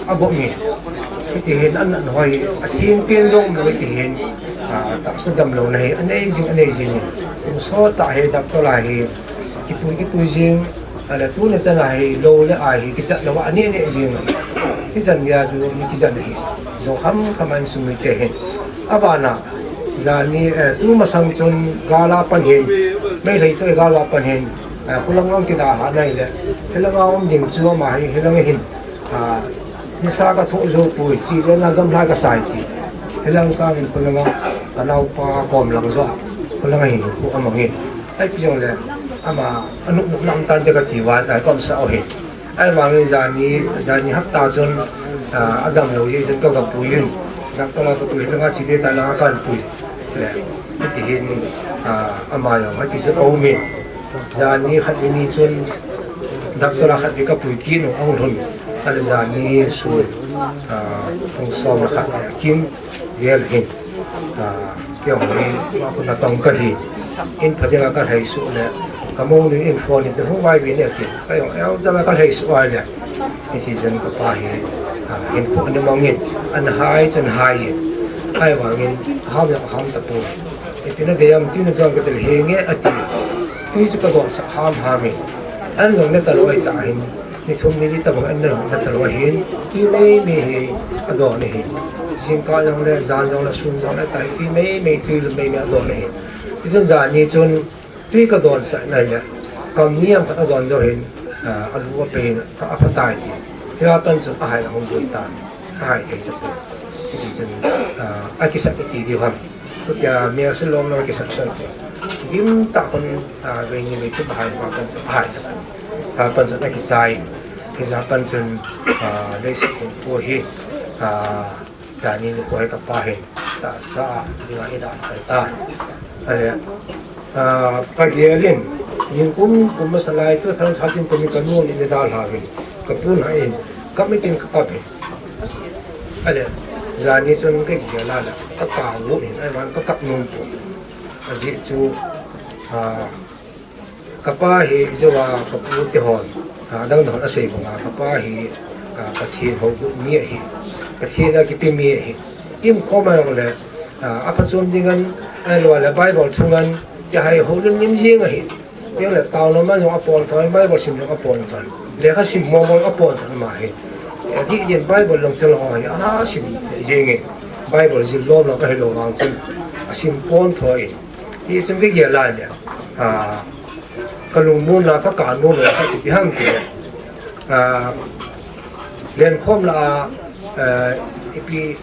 abok ni kitihin anak noy atin pinjong noy kitihin tak sedam lo nahi aneh jing so tak he dak tolahi kipui jing ada tu na nahi lo le ai kijat lo ani jing kijan ya zu ni kijan ni zo ham kaman sumitehin abana Zani tu masang chun gala panhin, may lay to gala panhin. Kulang ang kita hanay le. Hilang ang ding chuo mahi hilang hin. Nisa ka thuzo po sila na gamla ka saiti. Hilang sa amin kulang ang tanaw pa kom lang zo. Kulang hin po amangin. Ay piyong le. ama anuk nam tan jaga jiwa sai kom sa ohi ai wang zani hafta zon adam lo ye zon ka puyun dak tola ko puyun nga chide ta la kan puy le ti hin ama yo ma ti so omi zani khatini zon dak tola khat ka puy kin ong thun al zani su ong som khat kim yel hin cái này mà cũng là tổng cái gì in thật ra cái hệ số này cái môn này in phone thì không ai biết được gì cái ông cho là cái hệ số này thì dân có phải in phone nó mong in anh hai chân hai gì cái vào in ham là ham tập bồi thì nó thì em chỉ nó cái từ hình nghe ở thì tuy chỉ có đoạn sắc ham mình anh dùng cái từ loại tại hình thì xong đi tập anh được cái từ loại hình tuy mấy ở đoạn này xin coi rằng là gian rằng là xuân rằng là tại khi mấy tuy là mấy đoạn này thì dân già như chun tuy cái đoạn sải này là còn niệm cái đoạn rồi anh lúc bên có áp sai thì tuần sau ai không vui ta ai thì chấp nhận thì dân ai cái sắc cái gì không tức là mình sẽ làm cái sắc này kiếm tạo con về những cái sự bài và tuần sau ai tuần sau cái sai thì ra tuần sau đây sẽ cũng phù hợp tani ni ko ka pahin ta sa dinga ida ta ale pagialin yin kum masalai to san thasin ko mi kanu ni dal ha ge ka pun ha in ka mi tin ka pa be ale zani sun ke gela la ka pa wo ni ai wan ka kap nun po aji chu ka pa hi jawa ka pu ti hon dang dang asei ko ka pa hi ka thin ho mi hi cái khi đó cái phim gì im có mà là áp dụng đi ngân ai nói là Bible chung ngân thì hay hậu nhân nhân riêng ấy nhưng là tao nó mà dùng áp dụng thôi Bible xin dùng áp dụng thôi để cái xin mong mong áp dụng thôi mà ấy thì hiện Bible lòng chân lòng ấy xin riêng ấy Bible xin lom là cái đồ hoàng chân xin con thôi thì xin cái gì lại nhỉ cái lùng muốn là các cả muốn là cái gì ham thì liền không là ipi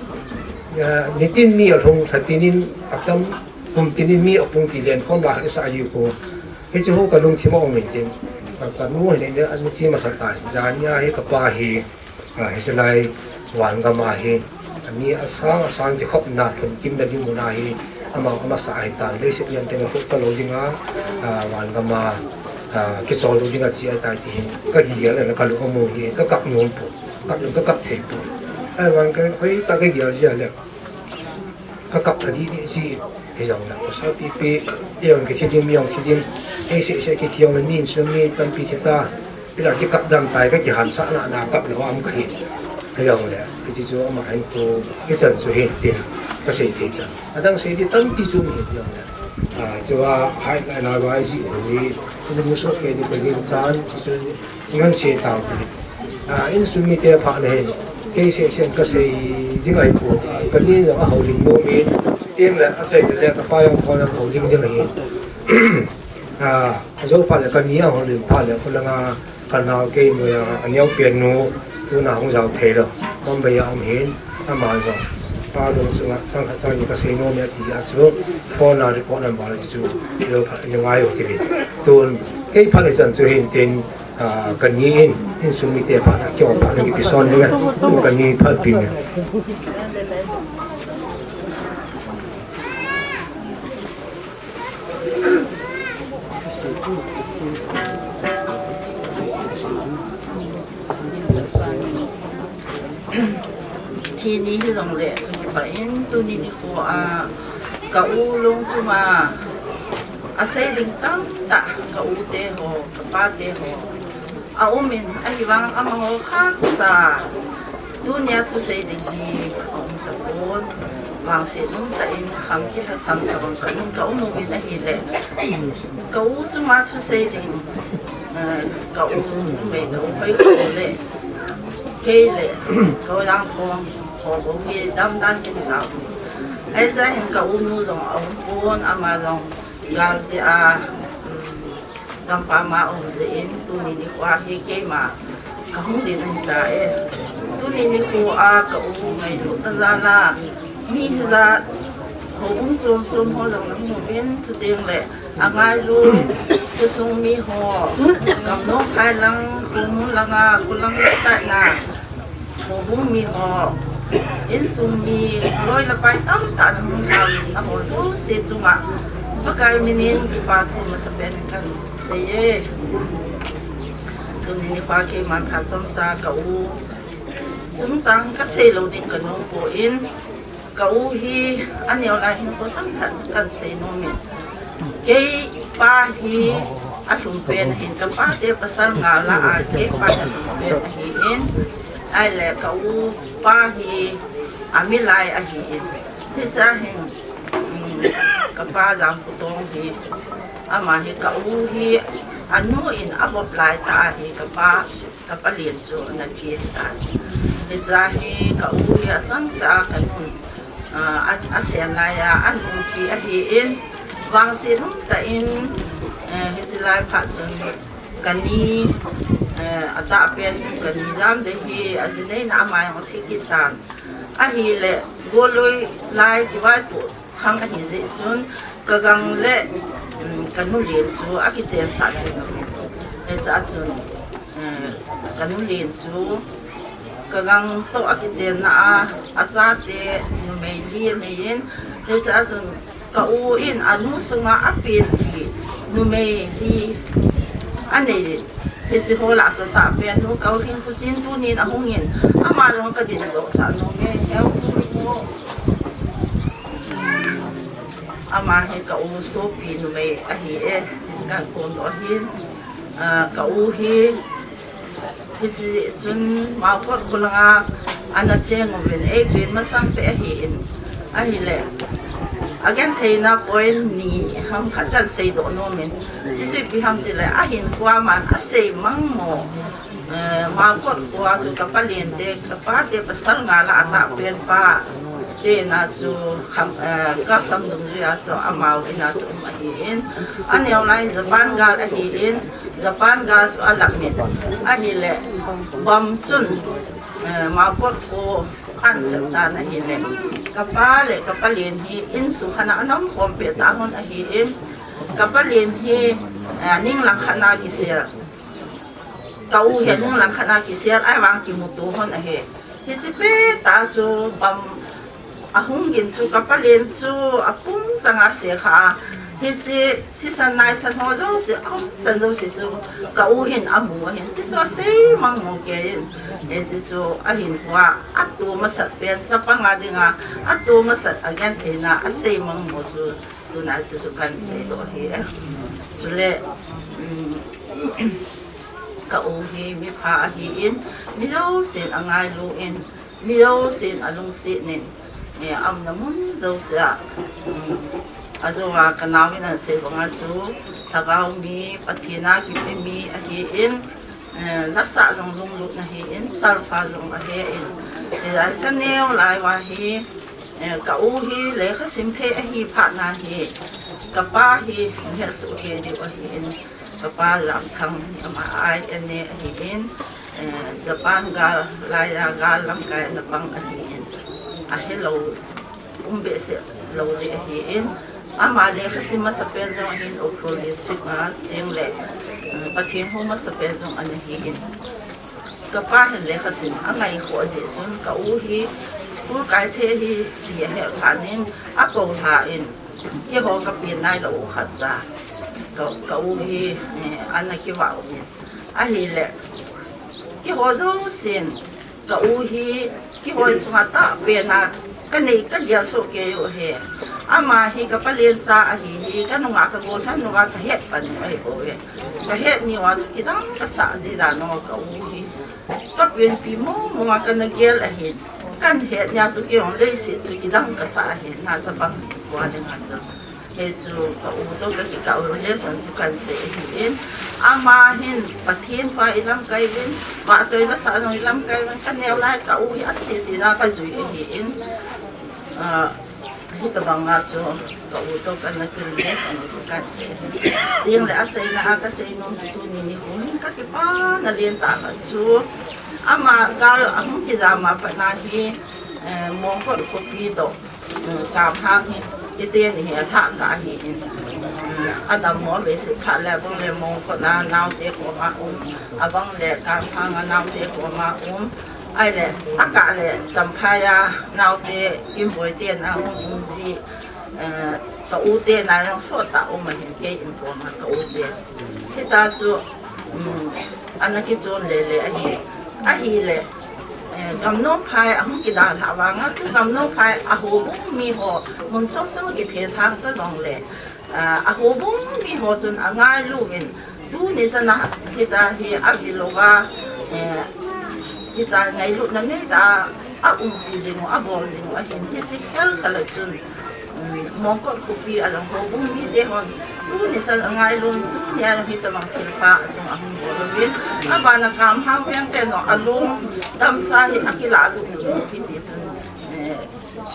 nitin mi alhong thatinin akam kumtinin mi apung tilen kon ba sa yu ko he chu ka lung chimo ong tin ka nu he ne an chi ma sa tai jania he ka pa hi he salai wan ga ma hi ami asang ji khop na ken kim da dim na hi ama sa ai tan le se yan te ko ka lo dinga wan ga ma ki so lo dinga chi ai tai ti ka hi ga le ka lu ko mo hi ka kap non pu ka kap the pu ai bằng cái ta cái gì gì là các cặp là đi gì thì rằng là có sao pi yêu cái thiên nhiên thiên nhiên cái sẽ cái thiên là nhìn xuống nghe tâm pi ta bây giờ cái cặp đam tài cái gì hàn sẵn là cặp nó âm cái thì rằng là cái gì cho mà anh cô cái dần cho hiện tiền cái gì thì rằng ở đang sẽ đi tâm pi xuống hiện rằng là cho hai cái nào gọi gì thì nó muốn số cái đi bên trái cho ngân sẽ tạo in xuống mi theo bạn này cái sẽ cái gì những ngày của cái này là hậu linh đô miền tiếng là sẽ là cái bao nhiêu con hậu linh như này dấu phải là cáiนี้hậu linh phải làคนละcái nào cái người anh nhau biển nô tu nào cũng giàu thế rồi còn bây giờ ông hiện mà rồi ba đồng sang những cái xe nô này thì chú phone nào thì có nằm bảo là chú rồi những ai ở thì tuần cái phát là dần chú hiện tiền cáiนี้in xuống mi theo bạn kiểu bạn những cái son nữa cáiนี้phát pinทีนี้ที่สองเลยไปตัวนี้นี่คือกับอูลงสุมาอาศัยดิ่งตั้งตะกับอูเตโฮกับป้าเตโฮอาอุมินไอ้วังอามาโฮข้าซาตัวนี้ทุเสดิ่งนี่ของตะโกนวางเสียนุ่มแต่อินคำที่ภาษาตะวันตกนุ่มกับอูมุมินไอ้เหี้ยกับอูสุมาทุเสดิ่งกับอูเมย์กับอูไปโคเลยcái lệ câu đang phong họ cũng bị đâm đan trên đầu ấy ra hình cậu nu rồi ông buôn ama rồi gan gì đâm pha mà ông gì tu ni đi qua cái mà cậu không đi đến đại tu ni đi qua cậu ngày lúc ta ra là mi ra họ cũng chôm họ rồi nó một bên sự tiền lệ ngay luôn ku sung mi ho kam no khai lang khum langa kulang ta na ho bung mi ho in sung mi loi la pai tam ta nang hang na ho tu se chunga pakai minin pa thu ma sa pen kan se ye tu ni pa ke man kha som sa ka u zum sang ka se lo ding ka no po in ka u hi an yo la hin ko chang san kan se no mi ke pa hi a thum pen hin ka pa te pasal nga la a ke pa ta pen hi in ai le ka u pa hi a mi lai a hi in hi cha hin ka pa jam pu tong hi ama hi ka u hi anu in a bop lai ta hi ka pa lien chu na chi ta hi cha hi ka u hi a chang sa ka nun a sen lai a an ki a hi in wang sin ta in hi si lai pha chun kani ata pen kani jam de hi azine na mai ho thi ki tan a hi le goloi lai ki wai pu hang a hi je sun ka gang le kanu lien chu a ki chen sa ki no he cha chun kanu lien chu ka gang to a ki chen na a cha te nu mei li ne yin he cha chun ka u in anu sunga a pin ki nu mei li ane he chi ho la so ta pen nu ka hin fu chin tu ni a hong yin a ma jong ka din lo sa no me heu tu ama he ka u so pi nu me a hi e ka kon do hin ka u hi chi chun ma ko khulanga ana cheng ven e pen ma sang pe hi in a hi le again thei na point ni ham khat sei do no men chi chi bi ham ti le a hin kwa man a sei mang mo ma ko kwa chu ka pa lien te ka pa te pasal nga la ata pen pa te na chu kham ka sam dung ria so amau ina chu ma hi in an yau lai japan ga a hi in japan ga chu alak met a hi le bam chun ma ko ko an sa ta na hi le ka pa lien hi in su khana anam khom pe ta hon a hi in ka pa lien hi ning lang khana ki se ka u he ning lang khana ki se ai wang ki mu tu hon a he hi chi pe ta chu bam ahung gin chu kapalin chu apum sanga se kha hi chi san nai san ho zo se san zo se chu ka u hin amu hin chi chu se mang mo ke in e chi chu a hin kwa atu ma sat pen cha pa nga dinga atu ma sat again the na a se mang mo chu tu na chu kan se do hi chu le ka u hi mi pha hi in mi zo sen angai lu in mi zo sen alung se nen am namun zo sa azowa kanawi na se banga chu thagau mi pathina ki pe mi a hi in lasa jong lung lu na hi in salfa jong a he in ya ka neo lai wa hi ka u hi le kha sim the a hi pha na hi ka pa hi he su ke di wa hi in ka pa lam thang ama ai ene a hi in Japan ga lai ga lam kai na pang a hi in a hello umbe se lo de hi in ama le khasi ma sa pen jong hin okol district ma jeng le pathin ho ma sa pen jong an hi in ka pa hen le khasi angai kho de chun ka u hi school kai the hi he phanin a ko tha in ye ho ka pin nai lo khat sa ka u hi an ki wa a hi le ki ho zo sin ka u hi ki ho su ta pe na ka nei ka dia so ke yo he ama hi ka palien sa a hi ka nunga ka go than nunga ka het pan ai bo ye ka het ni wa ki dang ka sa ji da no ka u hi ka pen pi mo mo ka na gel a hi kan het nya su ki on le si tu ki dang ka sa he na sa bang wa de na sa he su ka u to ka u le san su kan se hi in ama hin pathin fa ilam kai bin ma choi la sa jong ilam kai kan neo lai ka u hi at si na ka zui hi in hita bang nga cho ka u to kan na kirles ano to kan se ding le at sa ina ka sa inom su tu ni hun ka ki pa na lien ta ka chu ama gal ang ki zama pa na hi mong ko pi to kam hang hi iten hi tha ka hi adam mo be se phala bong le mong ko na naw te ko ma abang le kan phang naw te ko ma ai le aka le sampaya naw te kim boy te na ji ka u te na so ta ma hin ke in ko ma ka u te kita su anaki chon le a hi le gam no phai a ki da la wa nga su gam no phai a ho mi ho mun som som ki the thang ta jong le a ho mi ho chun a ngai lu min tu ni sana kita hi a bi lo ga kita ngai lu na nei da a pi jing a bo jing a hin hi chi khel kala chun mong ko ku pi a lang ho mi de hon tu ni san ngai lu tu ni a hi ta mang chi pa chung a hun bo win a ba na kam ha yang te no a lu tam sa hi akila lu hi ti chun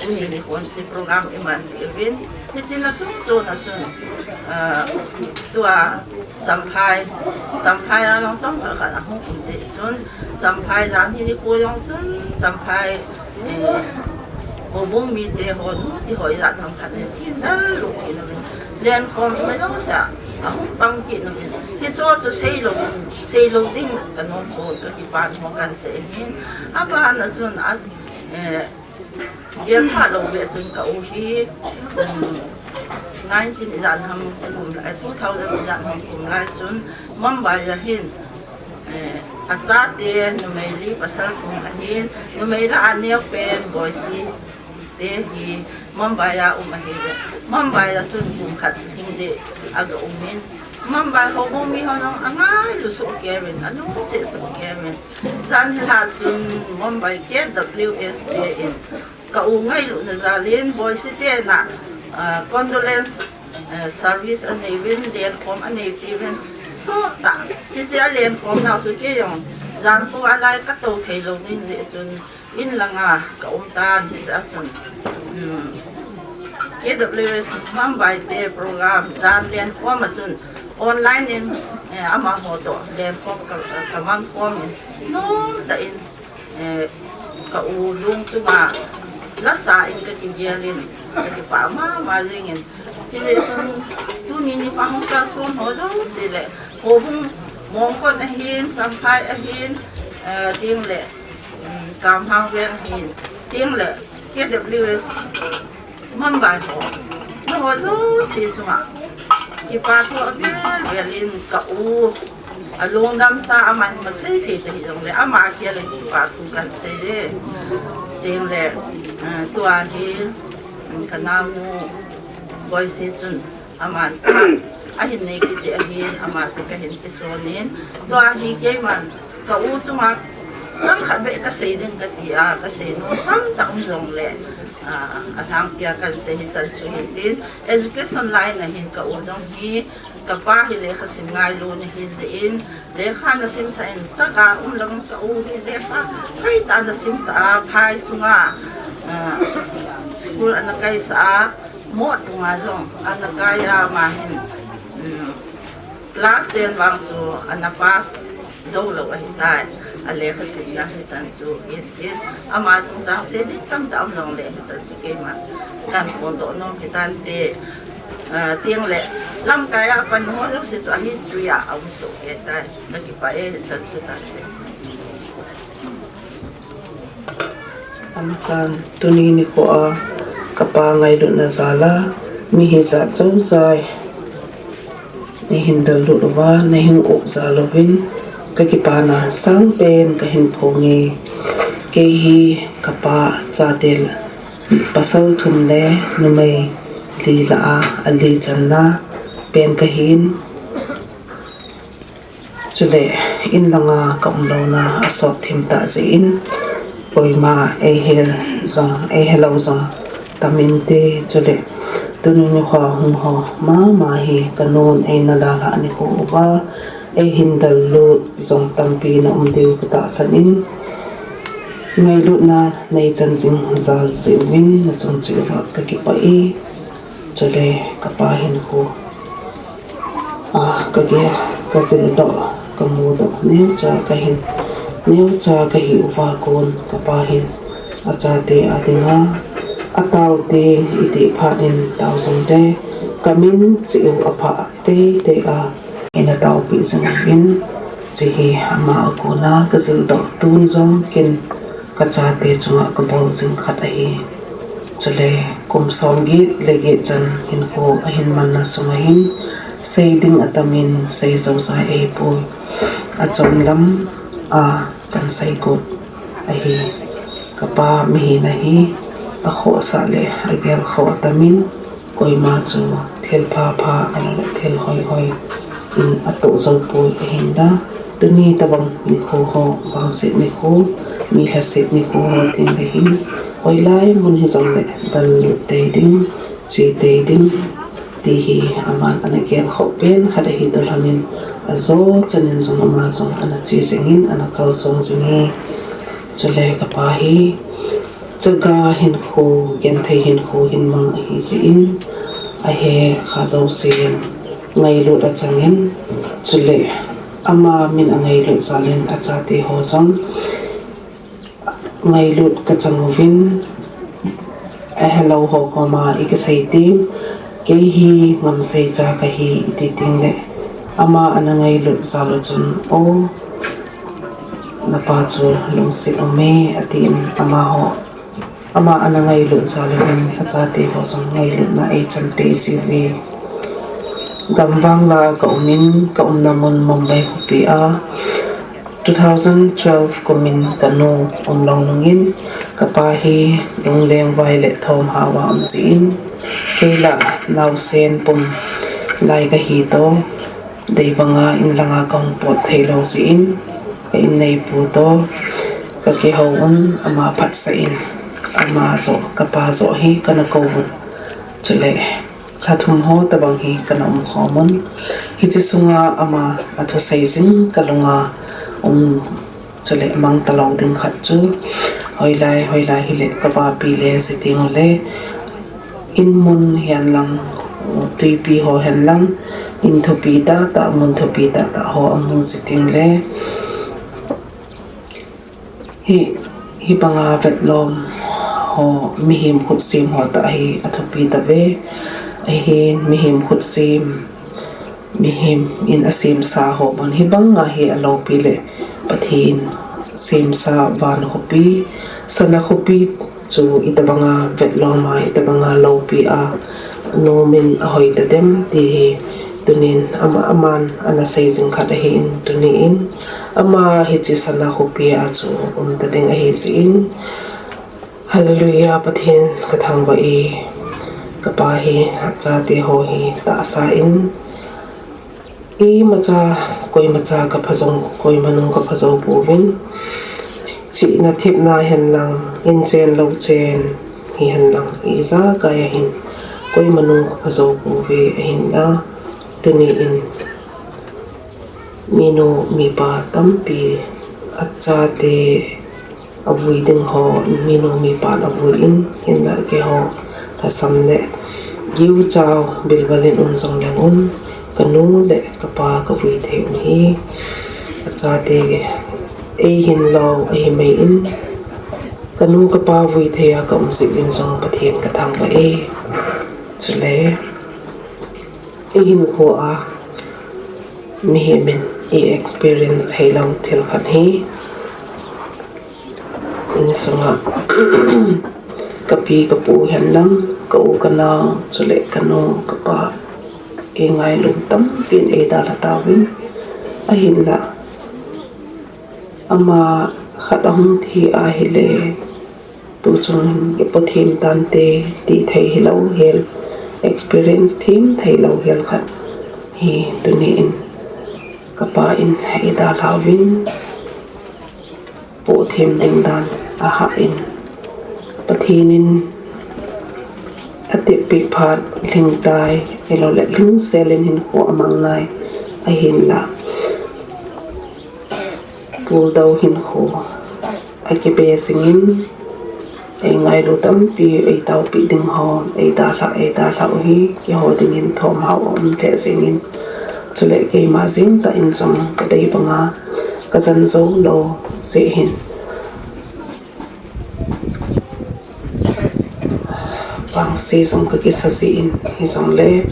uni ni kon si program iman win hi sin na chung chu na chun tua sampai a long chong ka na hu ti chun sampai ran hi ni ko yong chun sampai hồ bông mi tê hồ đi hỏi ra thằng khăn này thì nó lục gì nó liền còn mấy nó sợ không bằng gì nó thì số xây lục đinh cái nó hồ cái bàn họ cần xây hin à bà nó xuân ăn yên phá lục về xuân cậu khi 19 dàn ham cùng lại 2000 dàn ham cùng lại xuân mắm bài ra hin at sa tiền nó mấy li pasal chung hin nó mấy là anh yêu pen boy si te hi mambaya umahile mambaya sun kum khat hingde aga umin mambaya ho bomi honong angai lu so kemen anu se so kemen zan la chun mambaya ke WSA in ka ungai lu na zalin boy site na condolence service an event den kom an event so ta hi ja len kom na su ke yong zan ko alai ka to thelo ni je chun in langa ka tan hi sa chun KWS Mumbai te program zan len form chun online in ama hoto len form ka man form no ta in ka u lung chuma la sa in ka kinjelin ka pa ma ringin hi chun tu ni pa hong ka son ho do sile ho hung mong kon a hin sampai a hin ting le kam hang ven hin ting le KWS Mumbai ho no ho zo si chunga ki pa tho belin ka u along dam sa aman ma se the te jong le ama kia le ki pa thu kan se de ting le tua hi kanamu boy si chun aman a hin ne ki te hin ama se ka hin ki sonin tua hi ke man ka u chunga tam khat be ka se den ka ti a ka se no tam tam jong le a thang pia kan se hi san su hi tin education line na hin ka u jong hi ka pa hi le kha sim ngai lu ni hi ze in le kha na sim sa in sa ka lam ka u hi le kha hai ta na sim sa phai sunga school anakai sa mo tunga jong anakai ma hin class den wang su anapas zo lo hi tai ale khasin na hi san chu in ama chung sang se di tam tam long le san chu ke man kan kon do no kitan te tiang le lam kaya pan ho lo se so history a au so ke tai na ki pa e san chu ta Amasan tuni ni ko a kapa ngai lu na sala mi hi sa chau sai ni hindal lu wa ni hing op sa lovin ka ki pa na sang pen ka hin phongi ke hi kapa cha tel pasal thum le nu mai li la a ali channa pen ka hin chule in langa kam lo na asot thim ta ze in poima e hel zong e hello zong taminte chule tunu ni ho hum ho ma hi kanon e na la la ni ko wa e hindal lu zong tampi na umdeu ta sanin ngai lu na nei chan sing zal siwin na chung chi ra ka ki pa e chule ka pa hin ko ka ge ka sil do ka mu do ne cha ka hin neu cha ka hi uwa kon ka pa hin acha te adinga akaw te iti phanin 1000 te kamin chiu apa te a ina tau pi sangin chi hi ama ko na ka sil do tun zong kin ka cha te chunga ka bol sing khat a hi chule kum song gi lege chan hin ko a hin man na sunga hin sei ding atamin sei zo sa e pu a chom lam a kan sai ko a hi ka pa mi na hi a kho sa le a gel kho atamin koi ma chu thel pha ala thel hoi in ato zo pu a hin da tuni tabang ni kho ho bang se ni kho mi ha se ni kho tin le hin oi lai mun hi zong le dal te ding chi te ding ti hi aman ana gel kho pen khada hi dal hanin azo chanin zong ama zong ana chi singin ana kal song zingi chale ka pa hi chaga hin kho gen thei hin kho hin mang hi si in a he kha zo sin ngai lu da changin chule ama min angai lu salin acha te ho song ngai lu ka changovin a hello ho ko ma ikasai ting ke hi ngam sei cha ka hi ti ting le ama anangai lu salu chun o na pa chu lung si ome atin ama ho ama anangai lu salu hin acha te ho song ngai lu na e chan te si ve gambang la ka umin ka umnamun mumbai hupi a 2012 komin kanu umlong nungin kapahi lungleng violet thom hawa amzin kela lausen pum lai ka hi to dei banga in langa kong pot thailo sin ka in nei pu to ka ke ho un ama phat sa in ama zo kapa zo hi kana ko chule khathum ho tabang hi kana khomon hi chi sunga ama atho saizing kalunga chule mang talau ding khat chu hoi lai hi le ka ba pi le siting le in mun hian lang tui pi ho hen lang in thu pi ta mun thu pi ta ho amu siting le hi banga vet lom ho mi him khut sim ho ta hi athu pi ta ve ai hin mi him khut sim mi him in asim sa ho bon hi banga hi alo pi le pathin sim sa van khopi sana khopi chu itabanga vetlong mai itabanga lo pi a nomin a hoi ta dem ti tunin ama aman ana seizing khata hi in tunin ama hi chi sana khopi a chu ta ding a hi sin hallelujah pathin kathang ba e kapa hi cha ti ho hi ta sa in e macha koi macha ka phazong koi manung ka phazo buvin chi na thip na hen lang in chen lo chen hi hen lang i za ka ya hin koi manung ka phazo buve hin na tuni in mino mi pa tampi acha te avui ding ho mino mi pa avui in hin la ke ho ta samle yu chao bilbalin song yang kanu le kapa ka vui the hi acha te e hin lo e mai in kanu kapa vui the ya ka si in song pathian ka thang ba e chule e hin ko a mi men e experience thailang thil khan hi in songa kapi kapu hen lam ka u kana chule kanu kapa e ngai lung tam pin e da la tawin a hin la ama khadam thi a hele tu chung pathim tan te ti thei hilo hel experience team thei lo hel khat hi tuni in kapa in e da lawin po them ding dan a ha in pathinin ati pi phat ling tai elo le ling selen hin ko amang lai a hin la pul dau hin ko a ke be singin e ngai lu tam pi e tau pi ding ho e da la hi ke ho ding in thom hau om the singin chule ke ma zing ta in song ka dei banga ka zan zo lo se hin pang se song ka kisa si in hi song le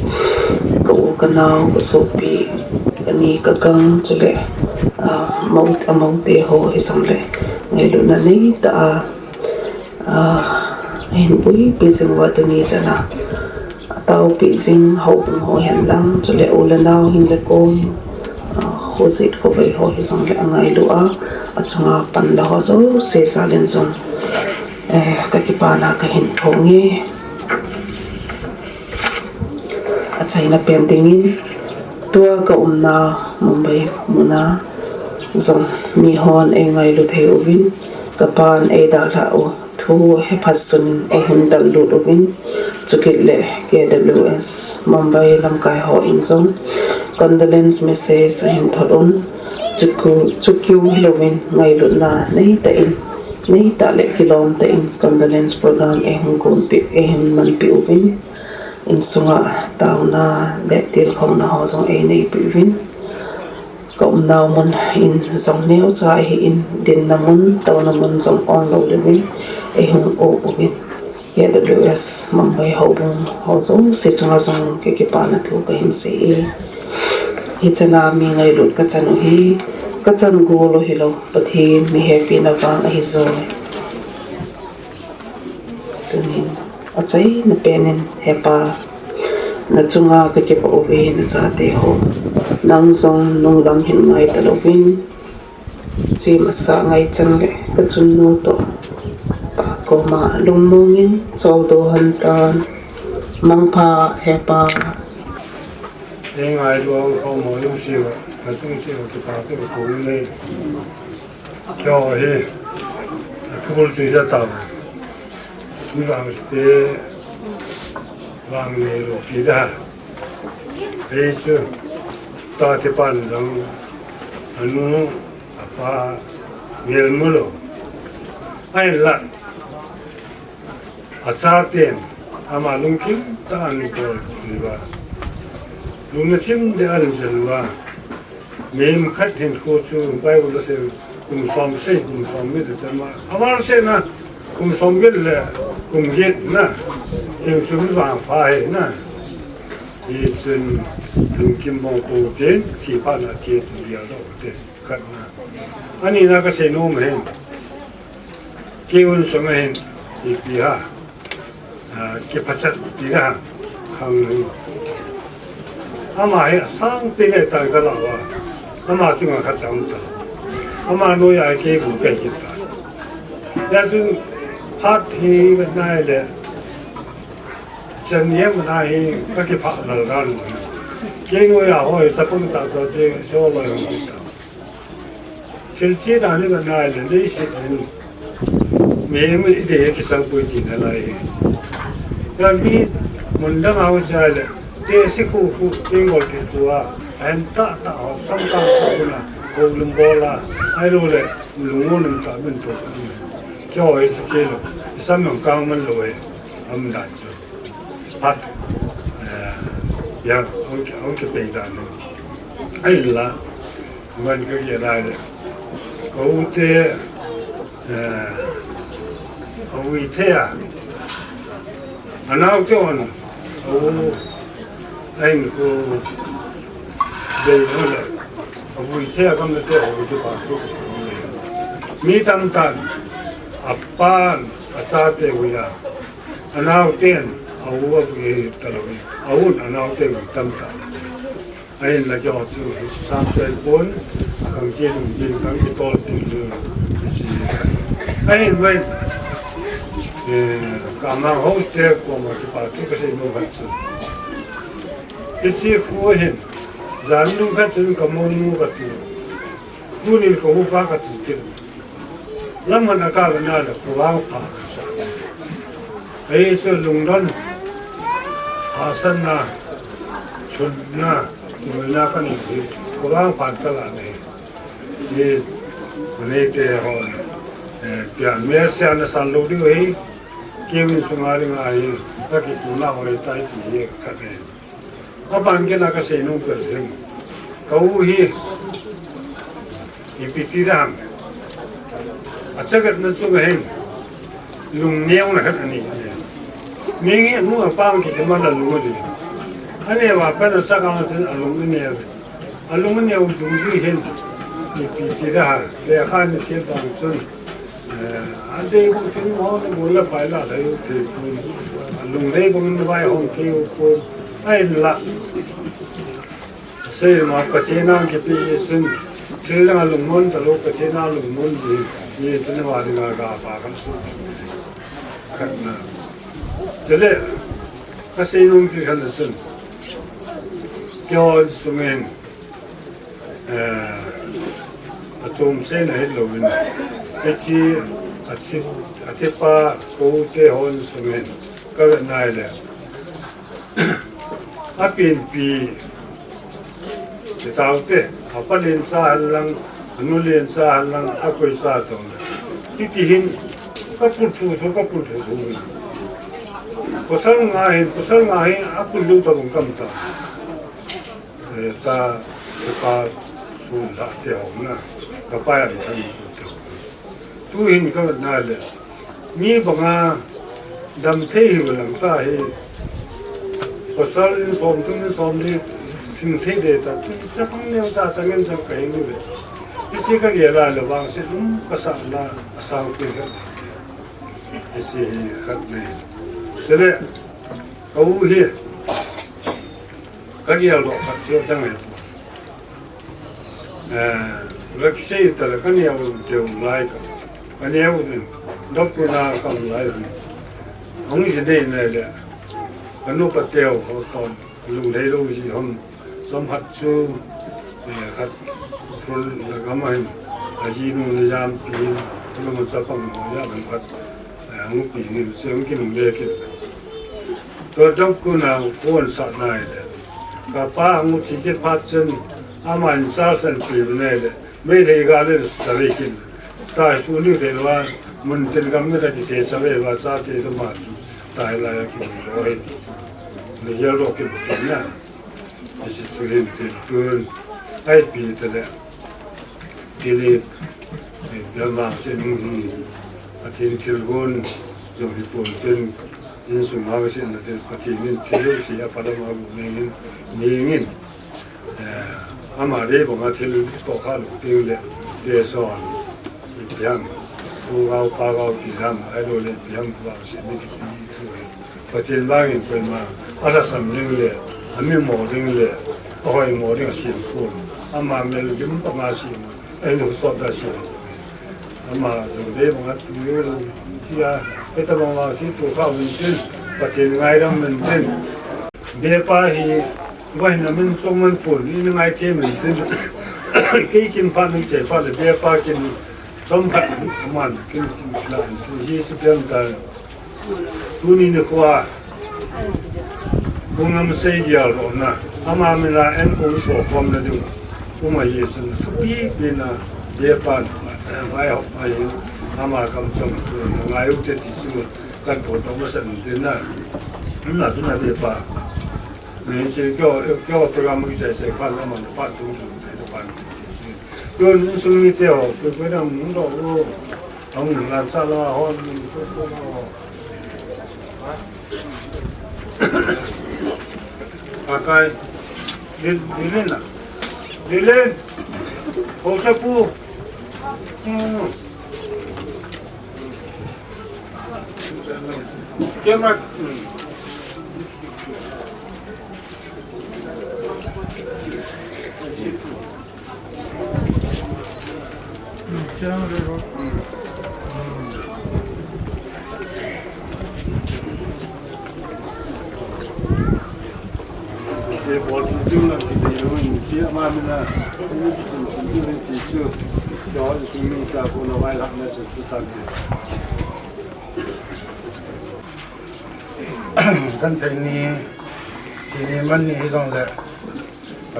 ka u ka nau ka so pi ka ni ka gang chule mau te ho hi song le ngai lu na nei ta hin bui pi sing wa tu ni chana tao pi sing ho ho hen lang chule u la nau hin le ko ho zit ko ve ho hi song le angai lu a achunga pan da ho zo se sa len zong ka ki pa na ka hin thongi China painting in tua ka umna Mumbai muna zong mi hon e ngai lu the ovin kapan e da la o thu he phasun e hun dal lu ovin chukit le KWS Mumbai lam kai ho in zong condolence message hin thoron chukyu lovin ngai lu na nei ta le kilom ta in condolence program e hun kon pi e hun man pi ovin in sunga tauna le til khom na ho zong e nei pi vin kom naw mun in zong neu cha hi in din na mun taw na mun zong on lo le vin e hun o vin KWS Mumbai ho bung ho zong se chunga zong ke ki pa na thu ka hin se hi chana mi ngai lut ka chanu hi ka chan go lo hi lo pathi mi happy na wang a hi zo tunin achai na penin hepa na chunga ka ke pa ovi na cha te ho nang zong nung lam hin ngai ta lovin chi ma sa ngai chan le ka chun nu to pa ko ma lung mongin chol do han tan mang pha hepa Em ai luôn không có用siêu, mà dùng siêu thì bảo cái cổ này, cho he, thu chỉ ra tàu, thu vàng sẽ vàng này rồi kia đã, bây giờ ta sẽ bán rằng anh apa miel mulu, anh là asal tiền, ama mungkin ta anh có gì vậy? Lúc này xem để anh xem là mình khách hiện cố sự bay vào đó cùng xóm xây cùng xóm biết được mà ama xây na cùng xóm biết là cùng biết na hiện sự vàng phải na thì xin lùng kim bông cổ tiền thì phải là tiền tu liệu đó tiền khách na anh ấy na cái xây nôm hen kêu sống hen thì bị ha cái phát triển thì ha không 아마 상 때에 따라 나와 아마 지금 같이 온다 아마 노야 계획 있겠다 야슨 파티가 나이래 전년 나이 그렇게 파를 가는 거야 계획이야 어디 사건사서 제 쇼를 했다 실제 아니가 나이래 레시는 매일 이제 기상 보이는 나이 여기 문담하고 살래 Desi kuku tinggal di tua, entah tak sampai kuna golum bola, ayo le lungun tak bentuk. Kau itu celo, sampai kau menloe, amdan tu. Pat, yang orang kepedan ni, ayo lah, bukan kerja lain. Kau te, kau itu ya, anak kau ni, anh cô đây nó là vui thế không được thế hồi cái bản thuốc mi tăng tan appan asate huya anau ten awu cái talo awun anau ten tam tan anh là cho sự sam sai bốn không chơi đúng gì không bị tol tiền lương gì anh vậy cảm ơn host của một cái bản thuốc cái gì nó vậy Isi kuohin, zandu katsin kamonu katu, kuni kahupa katu kin. Laman akala nada kuwang pakasa. Ay sa lungdan, hasan na, chud na, tumina ka niti, kuwang pakala na eh. Kunite hon, pian mersiya na sanlodi wahi, kiwin sumari nga ay, kakituna wahi tayo kiye kate. Abang kita kasi nung person, kau hi ipitiram, at sagat na sungahin, lung niyong na kat ani, มีเงี้ยมึงอ่ะป้ากี่จะมาละลุงดิอันนี้ว่าเป็นสักครั้งสิอารมณ์เนี่ยอารมณ์เนี่ยดูสิเห็นที่ได้เดี๋ยวข้านี่เสียบางส่วนอันเดียวถึงมองในบุญละไปละเลยที่ลุงได้บุญไปห้องเที่ยวคนไอ้ละเสียมาประเทศนั้นกี่ปีสินที่เรื่องลุงมันตลกประเทศนั้นลุงมันยี่สิบวันงากาปากันสุดขันนะเสร็จแล้วก็เสียนุ่มที่ขันสินเกี่ยวกับสมัยอาจมเส้นให้เราเป็นเอชีอาทิตย์ป้ากูเที่ยวหนสมัยก็เป็นนายเลยอาเป็นปีที่ตาวเตะอาปเลียนซาลังอนุเลียนซาลังอาคุยซาตรงนั้นที่หินก็พูดถูกก็พูดถูกภาษาง่ายอาคุยรู้ตัวกันต่อตาสูงละเที่ยวนะก็ไปอะไรทั้งหมดทุกหินก็น่าเลยมีบางดำเที่ยวหลังตาให้ภาษาอินสอมถึงอินสอมนี่ถึงเที่ยวเด็ดทุกจะพังเนี่ยซาสังเกตสังเกตอยู่เลยที่สิ่งก็เกี่ยวกับระหว่างสิ่งภาษาละภาษาอุปกรณ์ที่สิ่งขัดเลยเสร็จเขาเหี้ยก็เกี่ยวกับขัดเชื่อตั้งแต่รักษาแต่ละกันเนี่ยเดี๋ยวไล่กันเนี่ยด็อกเตอร์น่ากันไล่ห้องนี้ได้เนี่ยกันนู้นปะเที่ยวเขาตอนลุงได้รู้สิห้องสัมผัสชูขัดทุนแล้วก็มันอาชีพนู้นยามปีนลุงมันสับปังหัวยาบังคับห้องปีนเสียงกินลุงเล็กตัวด็อกเตอร์น่าคนสัตว์นายเลยกับป้าห้องที่เก็บพัดจนอามันซาสันปีบเนี่ยเลยไม่ได้การเลยสบายกินตายสูนี่เทว่ามันถึงกับไม่ได้กินสบายว่าซาเทตัวมาตายลายกินร้อยเนี่ยยาโรคกินกินนะสิสุรินติดตัวไอ้ปีแต่ละทีนี้เดี๋ยวมาเส้นนี้อาทิตย์ที่ก่อนจะให้ผมเต้นยินสมาเส้นอาทิตย์นี้ที่เสียพลังมาบุญนี่อามาเรียบมาที่ตัวข้าลูกที่เลยเดี๋ยวสอนอีกอย่างผู้เอาปากเอาที่ทำไอ้เราเลยอย่างว่าสิ่งนี้สิ่งที่ช่วยประเทศบ้านเป็นมาอะไรสำเร็จเลยอามีหมอเรื่องเลยเอาไอ้หมอเรื่องเสียงคนอามาเมลยิ่งประมาณสิ่งไอ้ลูกสอบได้สิ่งอามาเราเรียบมาที่เราที่ไอ้ตะวันว่าสิ่งตัวข้าวมันเป็นประเทศไงเรามันเป็นเดี๋ยวไปวันนั้นมันส่งมันปุ่นนี่ยังไงเที่ยมันเป็นกี่กินพันหนึ่งเจ็ดพันเดี๋ยวไปกินสมบัติมันกินหลานที่20 เดือนกันตัวนี้นึกว่าคงมันเสียเยอะหรอกนะอามาเวลาคงสอบความนั่นอยู่ผมมาเยอะสุดทุกปีเป็นเดี๋ยวไปไปออกไปอามาคำสั่งสุดงานอุตติสุดกันปวดต้องมาสั่งเดินนะนั่นสุดนะเดี๋ยวไปเนี่ยเชื่อก็โปรแกรมที่ใช้ผ่านแล้วมันผ่านจุดไหนก็ผ่านก็นี่สุดนี่เดียวก็ได้มุ่งต่อเอาหนึ่งล้านซาลาฮอนสุดก็ใครดิเลนนะดิเลนโอเซปูเกี่ยมากเบอลที่เราที่เดียวนี่เสียมาเป็นสิ่งที่เชื่อเดี๋ยวสิ่งนี้จะคนเอาไว้หลักในสุดท้ายกันทีนี้มันนี่ตรงเลย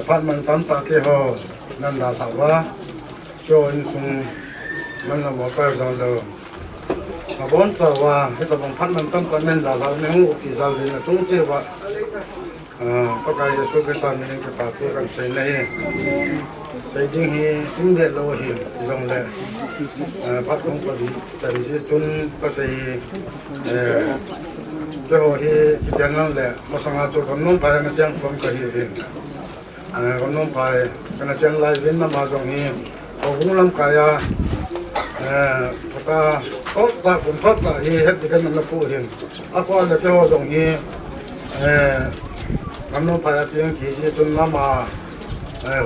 พัดมันตั้งตาเที่ยวนั่นดาสาวะโจนซุงมันเราบอกไปตรงเลยมาบนสาวะที่ตะบังพัดมันตั้งตานั่นดาสาวะเนี่ยหูกี่สาวเลยนะจงเจ้าว่าก็กลายจะสุขสันต์นี่ก็ปาตัวกันใส่ในใส่ดิ้งให้ทุ่งเด็ดโลหิตตรงเลยพัดลงพอดีแต่ที่จุนก็ใส่ cái hồ hi cái tiền năng lệ mà sang ngã chỗ con nôm phải cái trang phong cái hi viên con nôm phải cái trang lại viên nó mà giống hi họ cũng làm cái ta tốt ta cũng tốt là hi hết cái nó phụ hiện qua là cái hồ giống hi con nôm phải tiếng chỉ chỉ chúng nó mà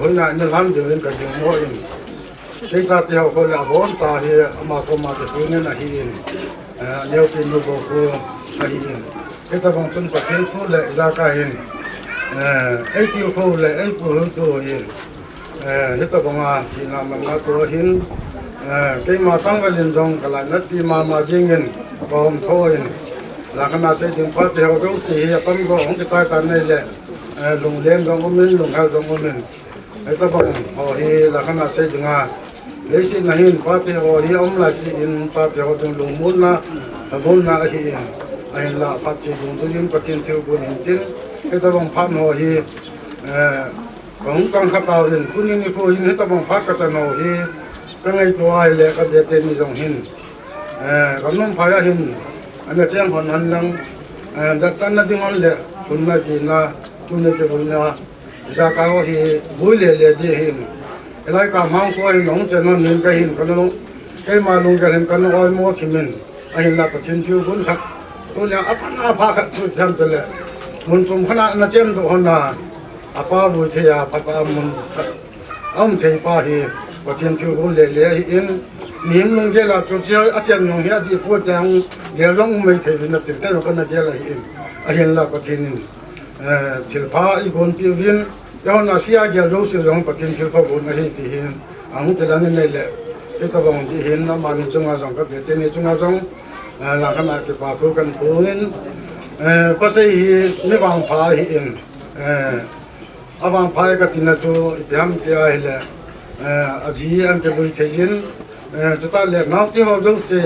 hồi nãy như làm điều cái chuyện mỗi cái ta theo coi là vốn ta hi mà có mà cái chuyện này là hi nhiều cái nhu cầu của hi cái ta bằng tuân phát hiện số lệ ra cái hi ấy tiêu thụ lệ ấy phụ hướng tu hi cái ta bằng thì làm mà tu hi cái mà tăng cái liên dòng cái là nhất cái mà riêng hin còn thôi là cái nào sẽ tìm phát theo cái gì tâm của ông cái tai tan này lệ lùng lên dòng của mình lùng hao dòng của mình cái ta bằng họ hi là cái nào sẽ từng lấy xin là hin phát theo hi ông là chỉ in phát theo trong lùng muốn na hi ai là phát chỉ dùng tôi liên phát thiên theo của hình tin cái ta bằng phát họ hi cũng tăng khát tàu hin cũng như cô hin ta bằng phát cái nào hi cái ngày tuổi ai lệ cái địa tên dòng hin còn non phải hin anh er trang hòn hành lang đặt tan là tiếng anh lệ cũng là gì na cũng là cái vùng na ra cao hi vui lệ gì hin cái này cả mang qua hin nông dân nó nhìn cái hin cái mà lùng cái hin cái nó oi mua thì mình anh là cái chuyện thiếu vốn khác tôi là áp khác tôi làm từ lệ muốn dùng khả năng là chém đồ hòn na apa vui thì apa muốn ông thì pa hi cái chuyện thiếu vốn lệ in niệm lùng cái là cho chơi áp chém lùng cái thì phụ trang cái lông mấy thì nó tiền cái nó cái là in anh là cái chuyện til pa i gon pi vin yo na sia ge lo se long patin til pa gon hi ti hin ang te lan ne le e ta bang ji hin na ma ni chunga jong ka te ni chunga jong la ka na ke pa thu kan pu nin pa se hi me bang pa hi in avang pa ka tin na chu byam te a hi le a ji an ke vui the jin chu ta le na ti ho jo se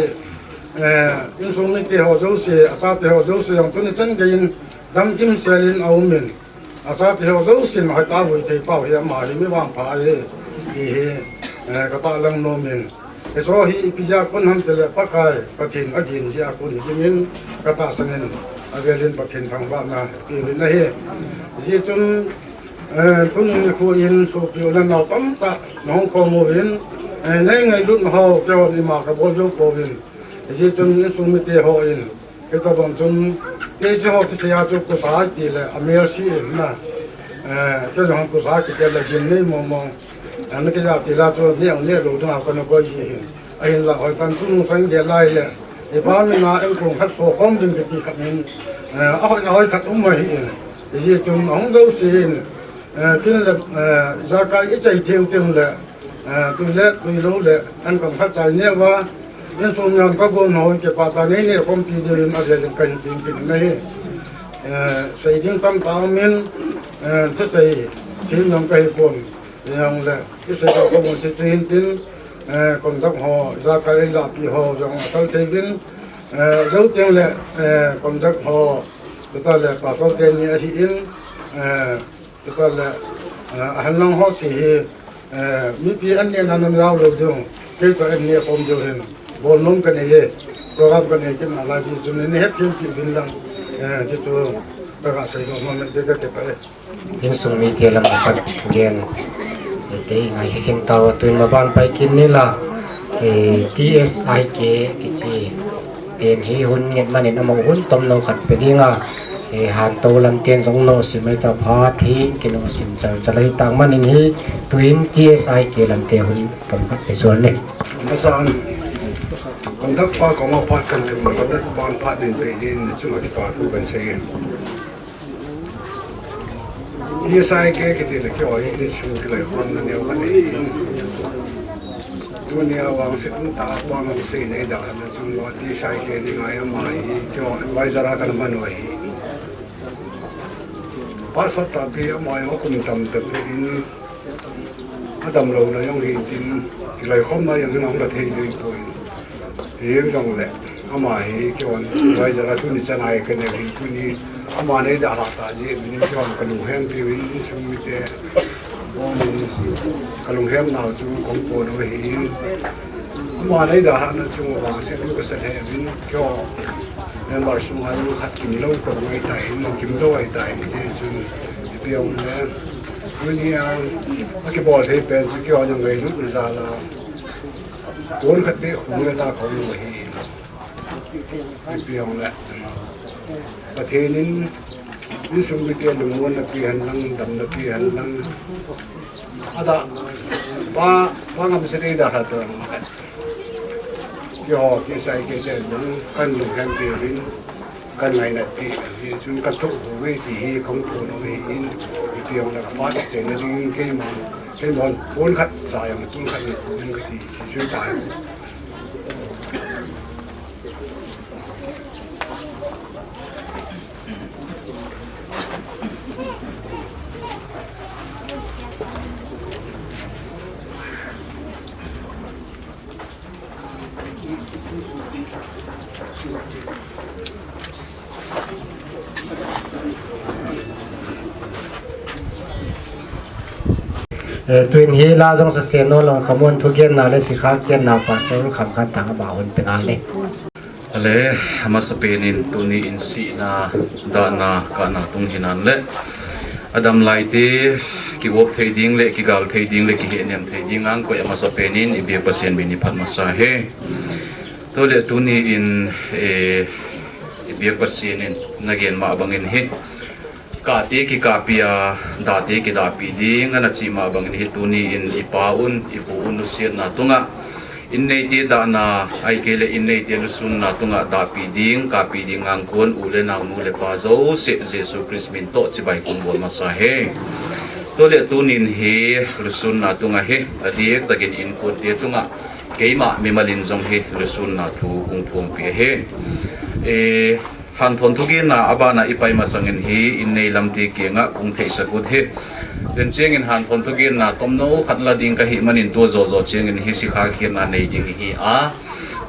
in sung ni te ho jo se a ta te ho jo se yong tu ni chen ge in dam kim selin aumin ata theo dấu xin mà ta vui thì bảo hiểm mà hi mới vang phá hi cái ta lăng nô mình cái số hi pizza con ham tele pakai pathin agin ja kun himin cái ta sanen avelin pathin thang ba na pi na hi ji chun tun ni khu in so pio na naw tam ta nong ko mo vin nei ngai lut ho cho ni ma ka bo jo ko vin ji chun in sum mi te ho in cái ta bang chun cái chỗ thì nhà chỗ có sao thì là America na cái chỗ có sao thì là cái này mong anh cái nhà thì là chỗ này rồi đó có nó có gì anh là hỏi tan cũng phải để lại là để bao nhiêu mà em cũng khát số không dừng cái gì khác nên hỏi khát cũng mà hiện thì chúng ông đâu xin cái là ra cái ít chạy thêm là tôi lâu là anh còn phát tài nhé và nên số nhân các bộ nội cái bà ta này không chỉ để mà để cần tiền cái này xây dựng tâm tạo mình sẽ xây thêm những cái buồn yang là cái xây dựng các bộ sẽ thêm tin còn các họ ra cái là bị họ trong các thành viên dấu tiếng là còn các họ chúng ta là bà số tiền như thế in chúng ta là hành lang họ chỉ mấy cái anh em làm giao lưu chung cái tụi anh em không giao hình bồn nôm cái này program cái này cái nào là gì cho nên hết thêm chuyện bình lặng chứ tôi các xây dựng mà mình cái phải in sung mi te lam pat gen te ngai hin taw tu ma ban pai kin ni la TSIK kichi ten hi hun nget manin among hun tom no khat pe dinga han to lam ten jong no simai ta phat hi kino sim chal chalai tang manin hi tuin TSIK lam te hun tom khat pe zol ne masan kon dak pa ko ma pat kan kan kon dak ban pat din pe din chu ma ki pa tu kan se ye sai ke ke te le ke oi ni chu ke le hon na ne wa ni tu ni a wang se tu ta wang ma se ne da na chu lo ti sai ke ni ngai ma hi ke advisor a kan man wa hi pa sa ta ke ma yo kum tam ta tu in adam lo na yong hi tin ki lai khom na yang nang la thei ri ko in yong le ama hi ke on advisor a tu ni cha nai ke ne hi ku ni ama nei da ha ta je min chi hom ka lu hem ti win su mi te bon ka lu hem na chu kong po no hi ama nei da ha na chu wa se lu ka se he win kyo member sung hai lu khat kim lo ko ngai tai no kim lo ai tai ni sun piong ne ni a ki bol thei pen chi kyo nyang ngai lu za la ton khat be khung le ta khong lu hi piong le pa thenin ni sung bi te lu mon na pi han lang dam na pi han lang ada ba ngam se da khat yo ki sai ke de nang kan lu han pi rin kan ngai na pi ji chun ka thu we ji hi khong thu no we in piong na pa che na ding ke mon bon khat sa yang tun khat ni tun ka ti si chu ta twin hi la jong sa se no long khamon thugen na le sikha kian na pastor kham khan tang ba hon pengal le ale hamasapenin tuni in si na da na ka na tung hinan le adam lai te ki wop thei ding le ki gal thei ding le ki he nem thei ding ang ko hamasapenin ibe pasien bini phat masa he to le tuni in ibe pasienin nagen ma bangin he ka te ki kapia da te ki da pi ding ana chi ma bangin he tuni in ipaun ipu unu sian na tunga in nei te da na ai ke le in nei te lu sun na tunga da pi ding ka pi ding ang kon u le na nu le pa zo se jesu christ min to chi bai kum bon masa he to le tunin he lu sun na tunga he adik tagin in kon te tunga keima memalin jong he lu sun na thu kung thum pi he han thon thugi na abana ipai masangin hi in nei lamti ke nga kung thei sakut he den chengin han thon thugi na tomno khatla ding ka hi manin to zo zo chengin hi sikha khian na nei ding hi a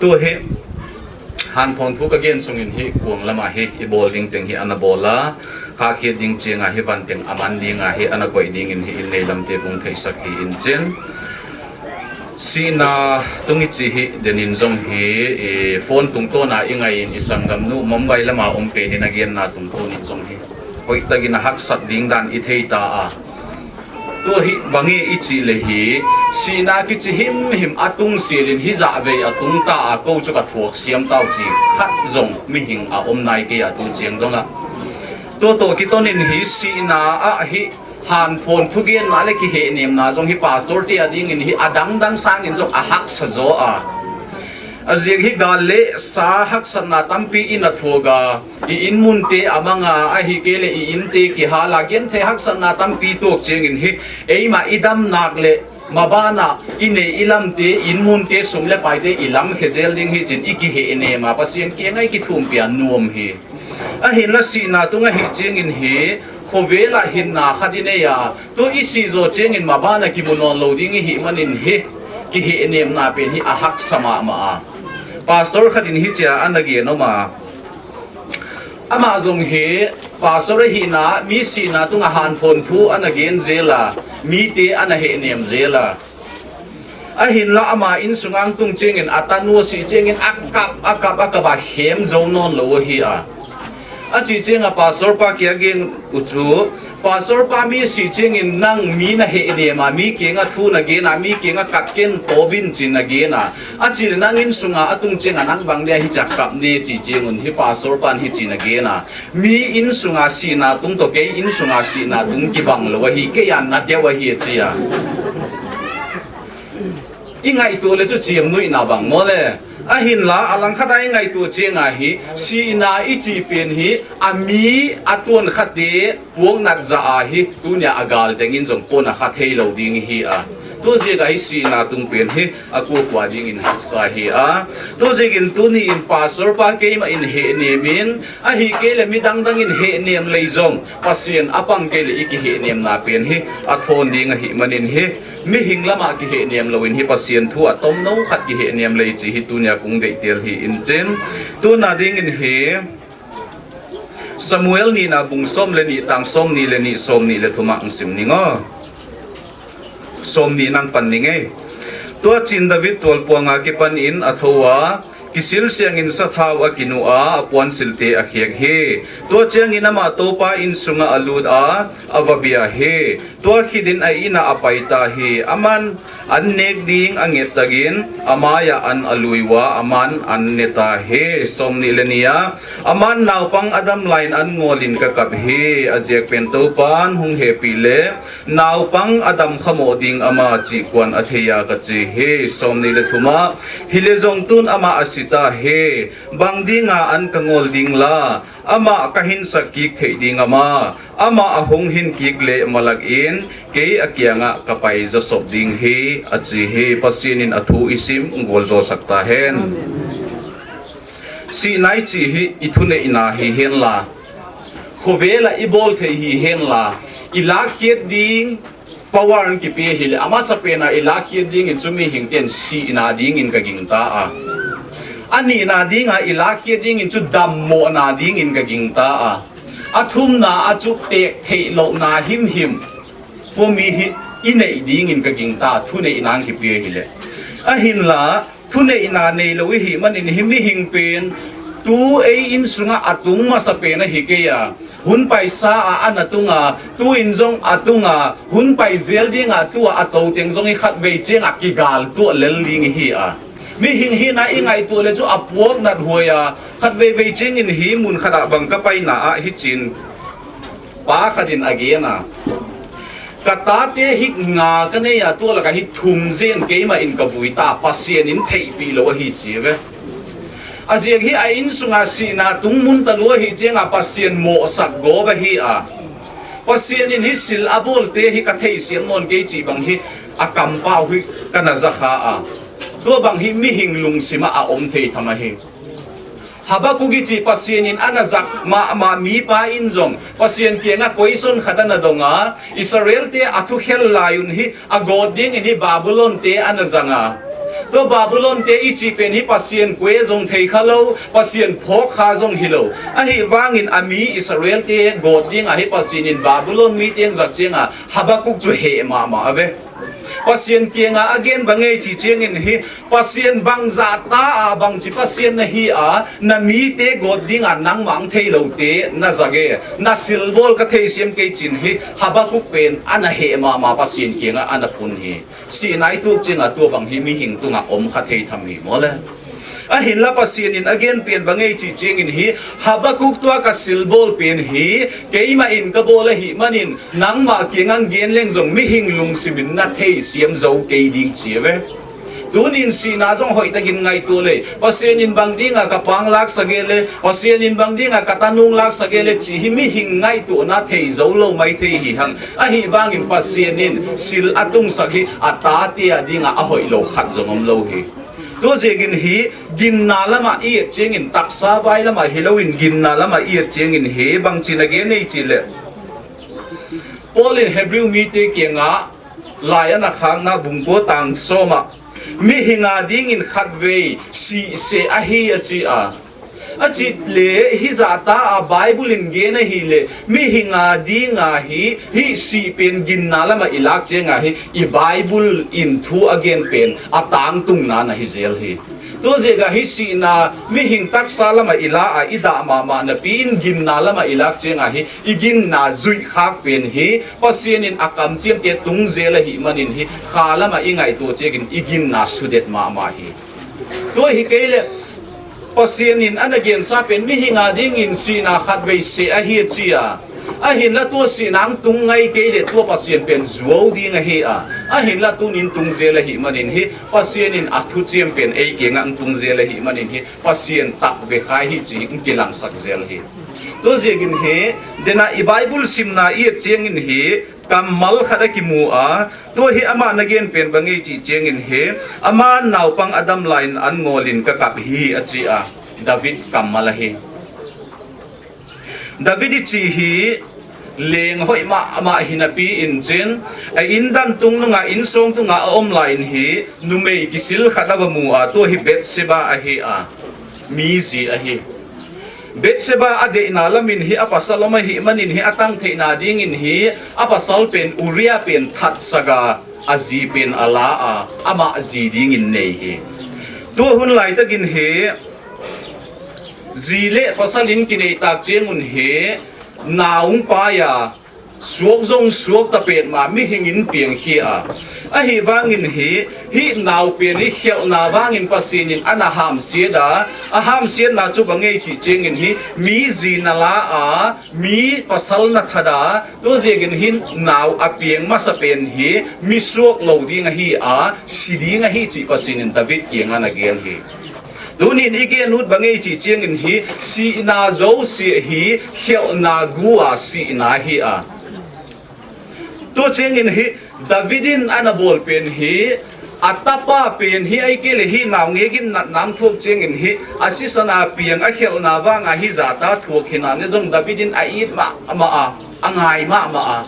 to he han thon thu ka gen sungin hi kuang lama he i bol ding teng hi ana bola kha khia ding chenga hi van teng aman dinga hi ana koi ding in hi in nei lamti kung thei sak hi in chen sina tungi chi hi denin jong hi phone tung to na ingai in isangam nu mumbai lama ompe ni nagian na tung to ni jong hi koi tagina hak sat ding dan i thei ta a to hi bangi ichi le hi sina ki chi him atung silin hi za ve atung ta a ko chu ka thuak siam tau chi khat jong mi hing a om nai ke a tu cheng donga to ki tonin hi sina a hi han phone thugen na le ki he nem na jong hi pastor ti ading in hi adang dang sang in jong a hak sa zo a azig hi galle sa hak san na tampi in a thuga I in mun te amanga a hi kele I in te ki hala gen the hak san na tampi tok cheng in hi eima idam nak le mabana ine ilam te in mun te sum le pai te ilam khezel ding hi chin iki he ne ma pasien ke ngai ki thum pian nuam hi a hin la si na tunga hi cheng in hi khovela hin na khadine ya to isi zo cheng in mabana ki munon loading hi manin hi ki he nem na pen hi a hak sama ma pastor khatin hi cha anagi no ma ama zong he pastor hi na mi si na tunga han phone thu anagen zela mi te ana he nem zela a hin la ama in sungang tung cheng in atanu si cheng in akap ba hem zo non lo hi a chi cheng a pastor pa ki again uchu pastor pa mi si cheng in nang mi na he ne ma mi ke nga thu na ge na mi ke nga kat ken tobin chin na ge na a chi nang in sunga atung cheng anang bang le hi chak kap ne chi cheng un hi pastor pan hi chi na ge na mi in sunga si na tung to ge in sunga si na tung ki bang lo hi ke yan na de wa hi chi ya ingai to le chu chiam nui na bang mo le a hin la alang khadai ngai tu chenga hi si na ichi pen hi ami atun khate puang nat za a hi tunya agal tengin jong pona khathei lo ding hi a to je dai si na tung pen hi aku kwa ding in sa hi a to je gin tuni in pastor pa ke ma in he nemin a hi ke le mi dang in he nem lei jong pasien apang ke le iki he nem na pen hi a thon ding a hi manin hi mi hing lama ki he niam loin hi pasien thu atom no khat ki he niam lei chi hi tunya kung dei tel hi in chen tu na ding in he Samuel ni na bung som le ni tang som ni le ni som ni le thuma ang sim ni ngo som ni nang pan ni nge to chin David tol puanga ki pan in athowa kisil siang in sa thaw a kinua apuan silte a khiak he to chiang in ama topa in sunga alud a avabia he to khidin ai ina apaita he aman an nek ding anget tagin amaya an aluiwa aman an neta he somni lenia aman naw pang adam line an ngolin kakap he azek pento pan hung he pile naw pang adam khamoding ama chi kwan atheya ka chi he somni le thuma hilezong tun ama asita he bangdinga an kangol ding la ama kahin sakik thei ding ama ahong hin kikle malagin ke akianga kapai za sob ding he achi he pasinin athu isim ngolzo sakta hen si nai chi hi ithune ina hi hen la khovela ibol thei hi hen la ilakhiet ding power ki pe hil ama sa pena ilakhiet ding in chumi hingten si ina ding in kaging ta a ani na ding a ilakhiet ding in chu dammo na ding in kaging ta a athum na achuk tek thei lo na him for me hi inei ding in kaging ta thune inang ki pe hile a hin la thune ina nei lo hi man in him hing pen tu ei in sunga atung ma sa pena hi ke ya hun pai sa a anatunga tu in zong atunga hun pai zel ding a tu a to teng zong i khat ve cheng a ki gal tu lel ling hi a mi hing hi na ingai tu le chu apuak nat hoya khat ve ve cheng in hi mun khada bang ka pai na a hi chin pa khadin agena kata te hi nga ka ne ya tu la ka hi thum zen ke ma in ka buita pasien in thei pi lo hi chi ve aziak hi a in sunga si na tungmun talua hi chenga pasien mo sak go ba hi a pasien in hi sil abol te hi ka thei sian mon ke chi bang hi akam pau hi kana zakha a do bang hi mi hing lung sima a om thei thama hi haba kugi chi pasien in anazak ma mi pa in zong pasien ke nga koison khadana donga Israel te athu khel layun hi agoding in hi Babylon te anazanga to Babylon te ichi pen hi pasien kwe zong thei khalo pasien phok kha zong hilo a hi wangin ami Israel te god ding a hi pasien in Babylon mi teng zak chenga Habakuk chu he ma ave pasien kienga again bangai chi chengin hi pasien bang zata a bang chi pasien na hi a na mi te god ding a nang mang thei lo te na zage na silbol ka thei siam ke chin hi Habakuk pen ana he ma pasien kienga ana pun hi si nai tu chinga tu bang hi mi hing tunga om kha thei tham hi mole a hin la pasien in again pen bangai chi chengin hi Habakuk tua ka silbol pen hi keima in ka bola hi manin nang ma kiengang gen leng zong mi hing lung simin na thei siam zo ke ding chiwe tunin si na zong hoi tagin ngai tu le pasien in bang dinga ka pang lak sagele pasien in bang dinga ka tanung lak sagele chi hi mi hing ngai tu na thei zo lo mai thei hi hang a hi bang in pasien in sil atung sagi ata ti adinga a hoi lo khat zongom lo hi to zegin hi ginna lama i chengin taksa vai lama hilowin ginna lama i chengin he bang chinage nei chile Paul in Hebrew mi te kianga laya na khang na bungko tang soma mi hinga ding in khatwei si se a hi achi a achit le hi zata a Bible in gena hi le mi hinga dinga hi si pen ginna lama ilak chenga hi I Bible in thu again pen atang tung na na hi zel hi to zega hi si na mi hing tak salama ila a ida ma na pin ginna lama ilak chenga hi igin na zui khak pen hi pasien in akam chem te tung zel hi manin hi khalama ingai to chegin igin na sudet ma hi to hi kele pasien in anagen sa pen mi hinga ding in sina khatwei se a hi chia a hin la to sinang tung ngai ke le to pasien pen zuo ding a hi a hin la tu nin tung zela hi manin hi pasien in athu chem pen ei ke ngang tung zela hi manin hi pasien tak ve khai hi chi in kilang sak zel hi to zegin he dena I Bible simna I chengin hi kamal khada ki mu a to hi ama nagen pen bangai chi chengin he ama naw pang adam line an ngolin ka kap hi achi a David kamal hi David chi hi leng hoi ma hinapi in chen a indan tung nga in song tunga om line hi numei kisil khada ba mu a to hi Betseba a hi a mi zi a hi Betseba ade inalamin hi apasaloma hi manin hi atang theina ding in hi apasal pen Uria pen that saga azi pen ala a ama azi ding in nei hi tua hun lai takin he zile pasalin kinei tak chengun he naung pa ya suok zong suok ta pet ma mi hingin piang hi a hi wangin hi nau pen hi khel na wangin pasinin ana ham sieda a ham sied na chu bangai chi chengin hi mi zina la a mi pasal na thada to zegin hin nau a piang ma sa pen hi mi suok lo ding hi a siding hi chi pasinin david kiang ana gel hi dunin igen nut bangai chi chengin hi si na zo si hi khel na gua si na hi a to chengin hi davidin anabol pen hi atapa pen hi ai kele hi naw ngegin nam thuk chengin hi asisana piang a khel na wanga hi zata thuk hina ne jong davidin a it ma a angai ma a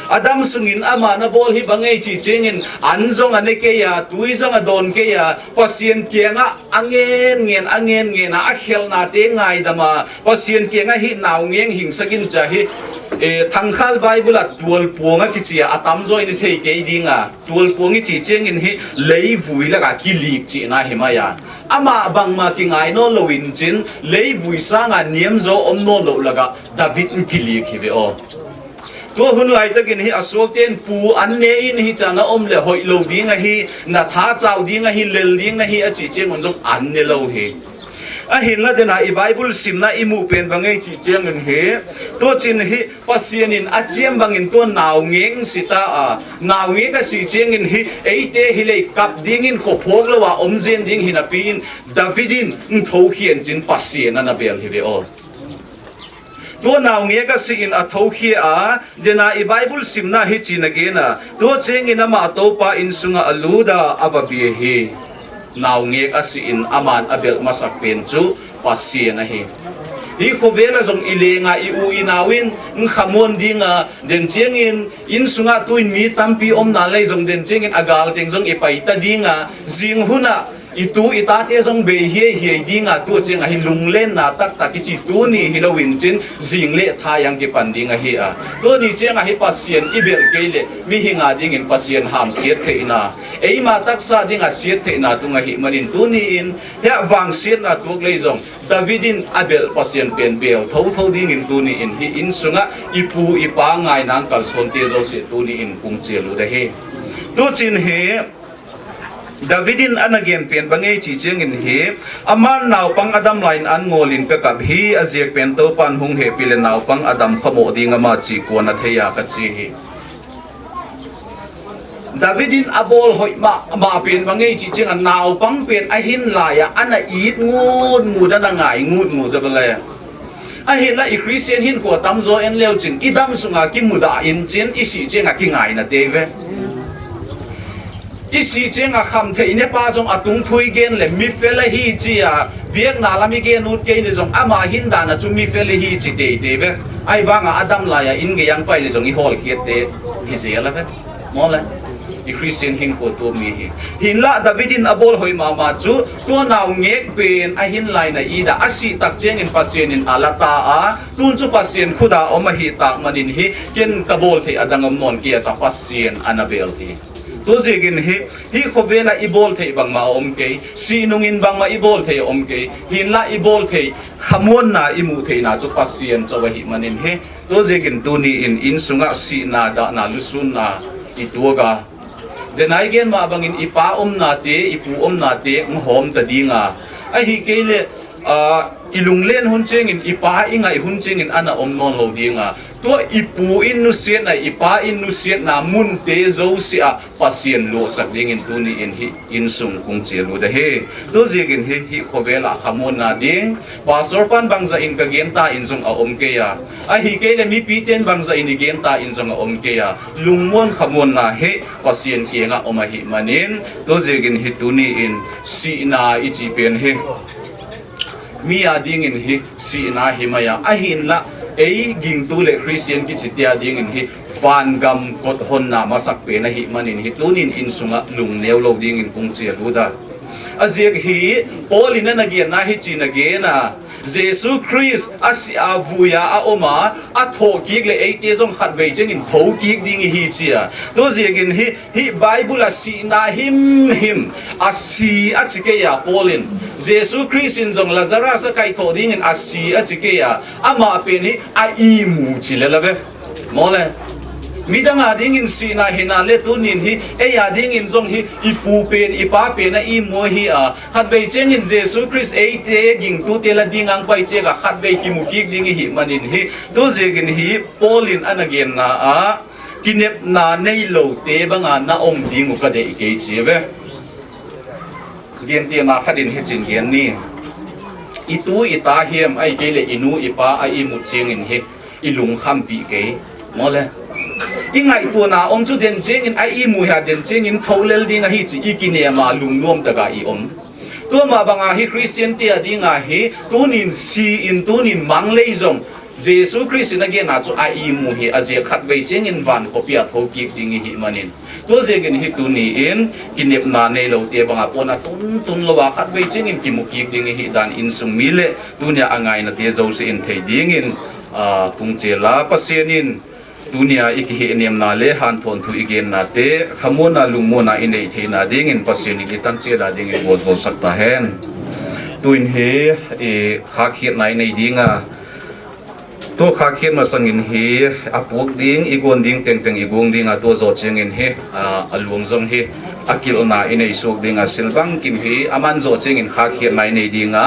Adam sungin ama na bol hi bangai chi chengin anjong ane ke ya tui jong adon ke ya pasien kianga angen ngen a khel na te ngai dama pasien kianga hi naw ngeng hing sakin cha hi thangkhal bible at tual puanga kichia atam zoi ni thei ke dinga tual puangi chi chengin hi lei vui la ka kilik chi na himaya ama bangma ki ngai no lowin chin lei vui sanga niam zo om no lo laga david kilik hi ve o to hun lai takin hi asok ten pu an ne in hi chana om le hoi lo ding hi na tha chau ding hi lel ding hi a chi cheng on jong an ne lo hi a hin la dena I bible simna imu pen bangai chi cheng en he to chin hi pasienin a chiam bangin to naw ngeng sita a naw nge ka si cheng in hi eite hi le kap ding in kho phok lo wa om zen ding hi na pin davidin tho khien chin pasien na bel hi ve o to naw nge ka si in a tho khi a dena I bible simna hi chin again a to cheng in ama to pa in sunga aluda avabi hi naw nge ka si in aman abel masak pen chu pasien a hi hi khovela jong ilenga I u inawin khamon dinga den chengin in sunga tuin mi tampi om na lei jong den chengin agal teng jong ipai ta dinga jing huna itu itate jong be hi dinga tu cheng a hi lunglen na tak tak chi tu ni hilowin chin jingle tha yang ki pandinga hi a to ni cheng a hi pasien ibel keile mi hinga ding in pasien ham siet theina ei ma tak sa dinga siet theina tunga hi manin tu ni in ya wang siet na tuk le jong davidin abel pasien pen bel tho ding in tu ni in hi in sunga ipu ipa ngai nang kal son te zo se tu ni in kung chelu de he to chin he davidin anagen pen bangai chi chengin he aman naw pang adam line an ngolin ka kap hi azek pen to pan hung he pile naw pang adam khamo dinga ma chi ko na theya ka chi hi davidin abol hoi ma pen bangai chi cheng naw pang pen a hin la ya ana it ngut ana ngai ngut da bale a hin la I christian hin ko tam zo en leo chin idam sunga ki muda in chen isi chenga ki ngai na teve isi chenga kham the ine pa jong atung thui gen le mi fela hi chi a biak na lami gen ut ke ni jong ama hin da na chu mi fela hi chi te ve ai wanga adam la ya in ge yang pai le jong I hol khiet te hi zela ve mo la I christian hin ko to mi hi hin la davidin abol hoi ma chu to naw ngek pen a hin lai na ida asi tak cheng in pasien in alata a tun chu pasien khuda oma hi tak manin hi ken kabol the adangom non kia cha pasien anabel hi to zegin hi khovela ibol thei bang ma om ke si nungin bang ma ibol thei om ke hin la ibol thei khamon na imu thei na chu pasien chawa hi manin he to zegin tu ni in sunga si na da na lusun na ituga denai gen ma bangin ipa na te ipu na te hom ta dinga a hi kele ilunglen hun chengin ipa inga hun chengin ana non lo dinga to ipu in nu siat na ipa in nu siat na mun te zo si a pasien lo sak ding in tuni in hi in sung kung chelu da he to zegin hi khovela khamon na ding pastor pan bangza in ka genta in sung a om ke ya a hi ke le mi piten bangza in genta in sung a om ke ya lungmon khamon na he pasien ke nga oma hi manin to zegin hi tuni in si na ichi pen he mi ading in hi si na himaya ahin la ei ging tu le christian ki chitia ding in hi van gam kot hon na masak pe na hi manin hi tunin in sunga lung neu lo ding in kung che luda aziek hi polina na gen na hi chi na ge na Jesus Christ asi avuya a oma a thokik le ate jong khatwei chengin thokik ding hi chia to zegin hi Bible asi na him asi a chike ya polin Jesus Christ in jong Lazarus kai tho ding in asi a chike ya ama pen hi a imu chilelave mole midanga ding in sina hina le tunin hi ya ding in jong hi ipu pen ipa pen na i mo hi a khatwei cheng in Jesus Christ ate ging tu te la ding ang pai che ga khatwei ki mu ki ding hi manin hi to zegin hi polin anagen na a kinep na nei lo te banga na om ding ka de ke cheve gen te na khadin hi chin gen ni itu ita hiam ai ke le inu ipa ai mu cheng in hi ilung kham pi ke mole ingai tu na om chu den cheng in ai mu ha den cheng in tholel ding a hi chi ikine ma lung nom ta ga i om tu ma banga hi Christian tia ding a hi tunin si in tunin mang lei zong Jesus Christ na ge na chu ai mu hi a je khat wei cheng in van ko pia tho ki ding hi manin to je gen hi tu ni in kinep na nei lo te banga pona tun lo wa khat wei cheng in ki mu ki ding hi dan in sung mi le tunia angai na te zo se in thei ding in kung che la pasienin dunia ikhi enem na le han thon thu igen na te khamona lungmona inei theina ding in pasien ni tan che da ding in bol zo sakta hen tuin he e kha khiat nai nei dinga to kha khiat ma sangin he apuk ding igon ding teng igong ding a to zo cheng in he alung zong he akil na inei sok ding a silbang kim he aman zo cheng in kha khiat nai nei dinga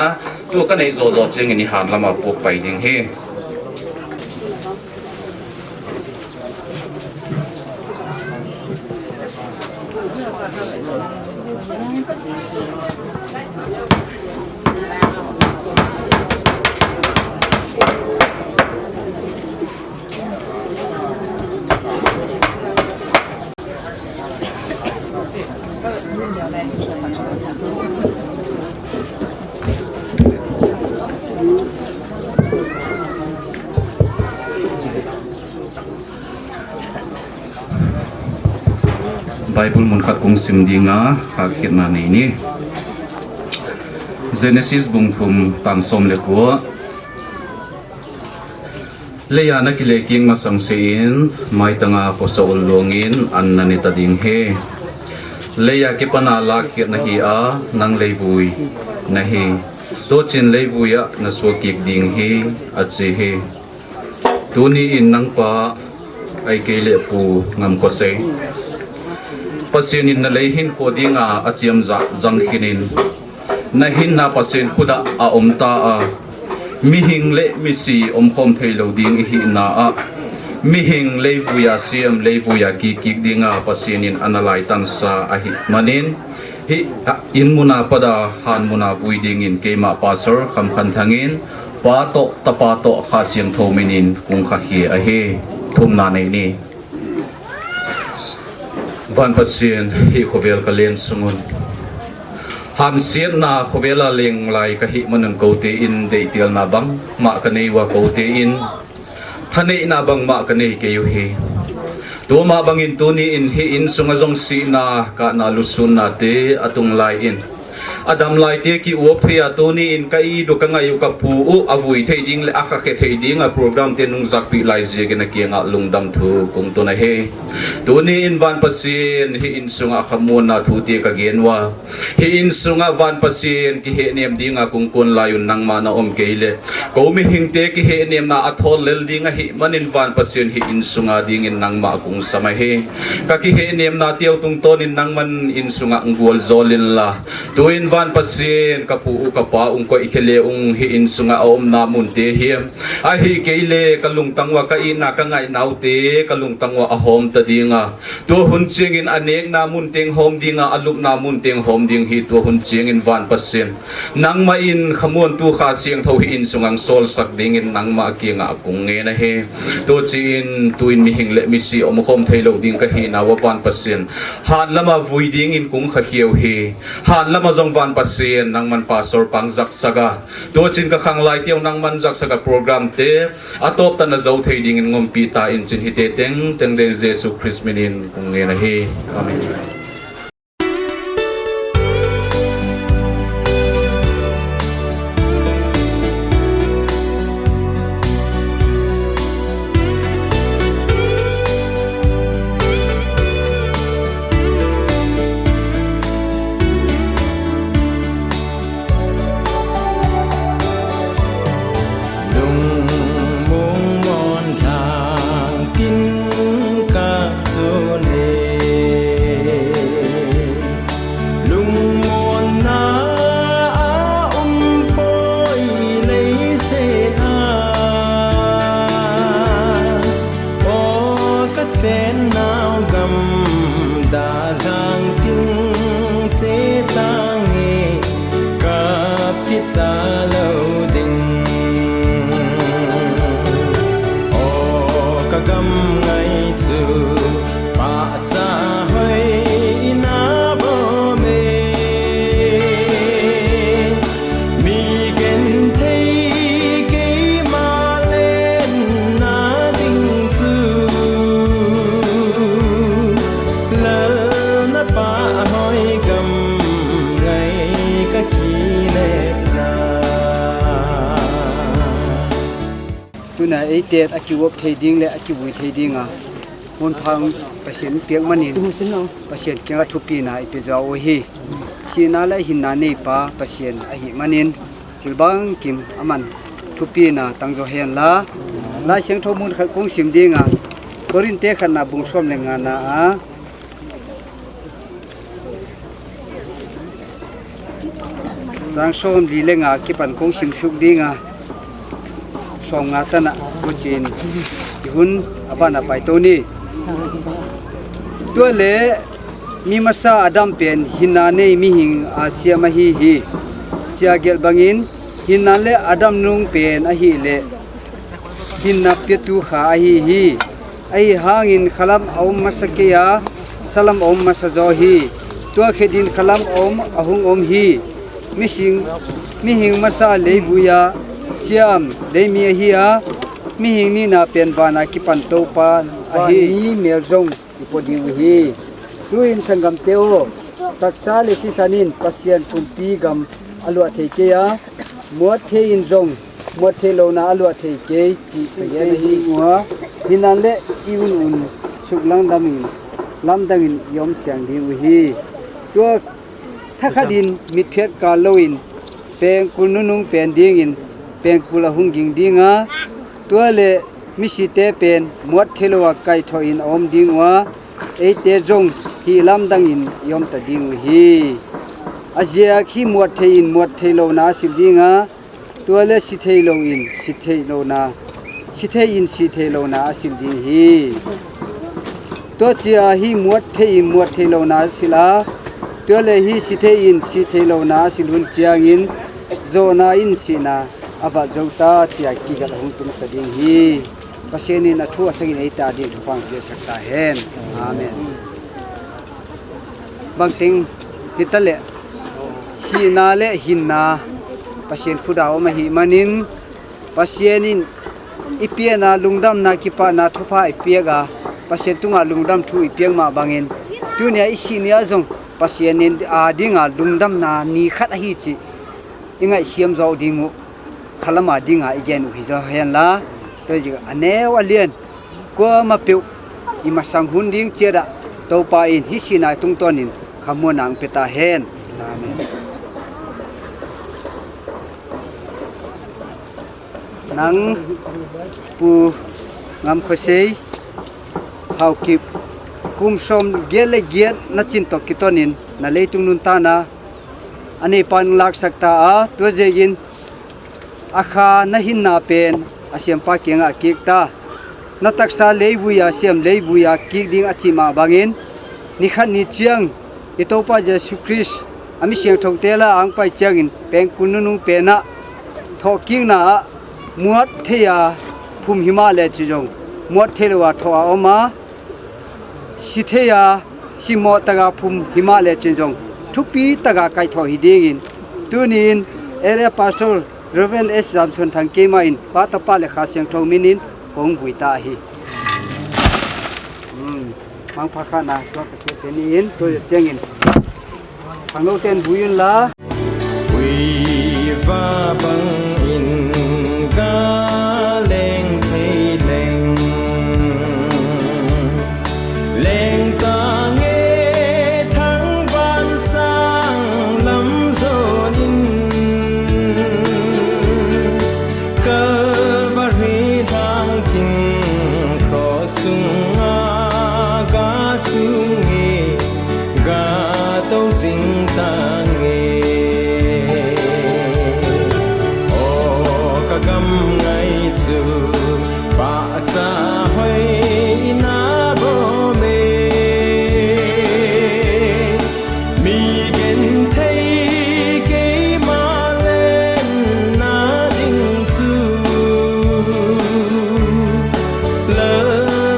to ka nei zo cheng in han lama pok pai ding he Bible mun khat kong sim dinga kha khit na nei ni Genesis bung thum tan som le ko leya na kile king masang sein mai tanga po sa ulongin an na ni ta ding he leya ki pana la khit na hi a nang leivui na hi to chin leivui a na so kik ding he a che he tuni in nang pa ai ke le pu ngam ko se pasien in na leihin ko dinga achiam za jang khinin na hin na pasien khuda a omta a mi hing le mi si om khom theilo ding hi na a mi hing leivuya siam leivuya ki dinga pasien in analai tan sa a hi manin hi in muna pada han muna vui ding in kema pasor kham khan thangin pa to tapato kha siam thominin kung kha hi a he thum na nei ni van pasien hi khovel kalen sungun ham sien na khovela leng lai ka hi manun kote in de tial na bang ma ka nei wa kote in thane na bang ma ka nei ke yu he to ma bangin tuni in hi in sunga jong si na ka na lusun na te atung lai in adam lai te ki uop thia tuni in kai do ka ngai ka pu u avui thei ding le akha ke thei ding a program te nung zak pi lai je gena ki nga lungdam thu kung to na he tuni in van pasien hi in sunga khamon na thu te ka genwa hi in sunga van pasien ki he nem ding a kung kon layun nang ma na om keile ko mi hing te ki he nem na athol lel ding a hi manin van pasien hi in sunga ding in nang ma kung sama he ka ki he nem na tiaw tung ton in nang man in sunga ngol zolin la to in van pasien kapu kapa ung ko ikhele ung hi in sunga om na mun te hiam a hi keile kalung tangwa ka ina ka ngai naute kalung tangwa a hom ta dinga to hun ching in anek na mun teng hom dinga alup na mun teng hom ding hi to hun ching in van pasien nang ma in khamon tu kha siang tho hi in sungang sol sak ding in nang ma kinga kung nge na he to chi in tu in mi hing le mi si om khom thailo ding ka hi na wa van pasien han lama vui ding in kung kha hieu he han lama zong van pasien nang man pastor pang zak saga to chin ka khang lai tiaw nang man zak saga program te atop ta na zo thei ding in ngom pi ta in chin hi te teng teng le Jesus Christ minin kung nge na he amen tu na ei te akiwop thei ding le akiwui thei ding a mun phang pasien piak manin pasien kenga thupi na ipiza o hi sina la hin na nei pa pasien a hi manin kilbang kim aman thupi na tangjo hen la siang thomun khal kong sim ding a korin te khan na bung som le nga na a sang som di le nga ki pan kong sim suk ding a som nga ta na ko chin hun abana pai to ni tua le mi masa adam pen hinna nei mi hing asia ma hi chia gel bangin hinna le adam nung pen a hi le hinna petu kha a hi ai hangin khalam om masakeya salam om masajo hi tua khedin khalam om ahung om hi mi hing masa le buya siam le mi hi a mi hing ni na pen bana ki pan to pa a hi mel jong ipodi hi tuin sangam teo taksa le si sanin pasien pumpi gam alu atheke ya muat the in jong muat the lo na alu atheke chi pe hi wa hinan le iun un suklang damin lamdangin yom siang di hi to thakadin mitphet ka loin peng kununung pen ding in peng kula hunging dinga to le misi te pen muat thelowa kai tho in om dingwa ei te jong hi lamdang in yom ta ding hi azia khi muat theilo na sibdinga tuale si theilo in si theilo na si theilo na sibding hi to chia hi muat theilo na sila tuale hi si theilo na silhun chiang in zona in sina ava jota chia ki ga hung tum ta ding hi paseni na thu athangin ei ta di thupang ke sakta hen amen bangting hitale sina le hinna pasien khudaw ma hi manin pasienin ipiana lungdam na kipa na thupa ipiega pasien tunga lungdam thu ipieng ma bangin tunia isinia jong pasienin adinga lungdam na ni khat hi chi ingai siam zo dingu khalama dinga igen hi zo hen la to ji ane walien ko ma piu ima sanghun ding chera to pa in hi sina tung tonin khamonang peta hen amen nang pu ngam khosei hau kip kum som gele giat na chin to kitonin na leitung nun ta na ani pan lak sakta a to jegin akha na hin na pen asiam pa kenga kikta na taksa leibuya siam leibuya kik ding achima bangin ni khan ni chiang itopa jesu christ ami siang thotela ang pai chiangin peng kununung pena thoking na muat theya phum himale chijong muat thelwa thoa oma sitheya simo taga phum himale chijong thupi taga kai tho hidingin tunin area pastor Reverend S. Samson thang kema in patapa le kha siang thong minin kong buita hi mang phakha na so ka cheni in to chengin anglo ten buin la we va bang in ga leng thei leng ta nge thang ban sang lam zo in Calvary thang king cross tung a ga tung nge ga tau jing ta nge o ka gam ngai chu pa cha hoi na bo me mi gen thei ke ma len na ding chu le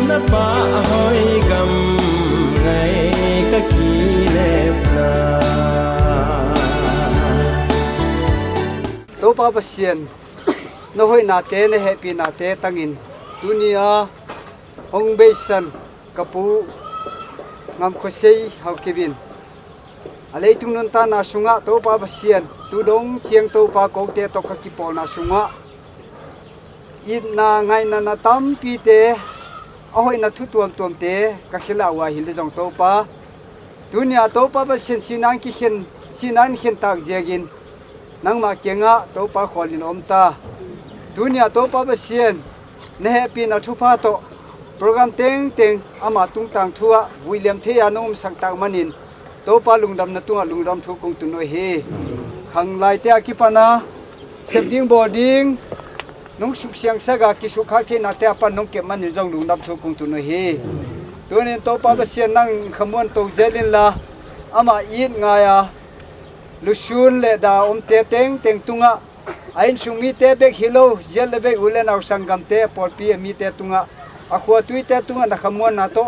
na pa hoi gam ngai ka ki le na to pa pasien no hoi na te ne happy na te tangin dunia hong besan kapu ngam khosei hau kevin alei tung non ta na sunga to pa pasien tu dong chiang to pa ko te to ka ki pol na sunga in na ngai na tam pi te ahoi na thu tuam te ka khila wa hil jong to pa dunia to pa ba sin sinan ki sinan tak jegin nang ma kenga to pa kholin omta dunia to pa ba sian ne happy na thu pa to program teng ama tung tang thua William Thea nom sang tang manin to pa lungdam na tunga lungdam thu kong tu no he khang lai te akipana sepding boarding nong suk siang saga ki su khal the na te pa nong ke man jong lungdam thu kong tu no he tunin to pa ba sian nang khamon to zelin la ama yin nga ya lusun le da te teng tunga ain sumi te bek hilo zel le bek ulen au sangam te por pi mi te tunga akhwa tui te tunga na khamon na to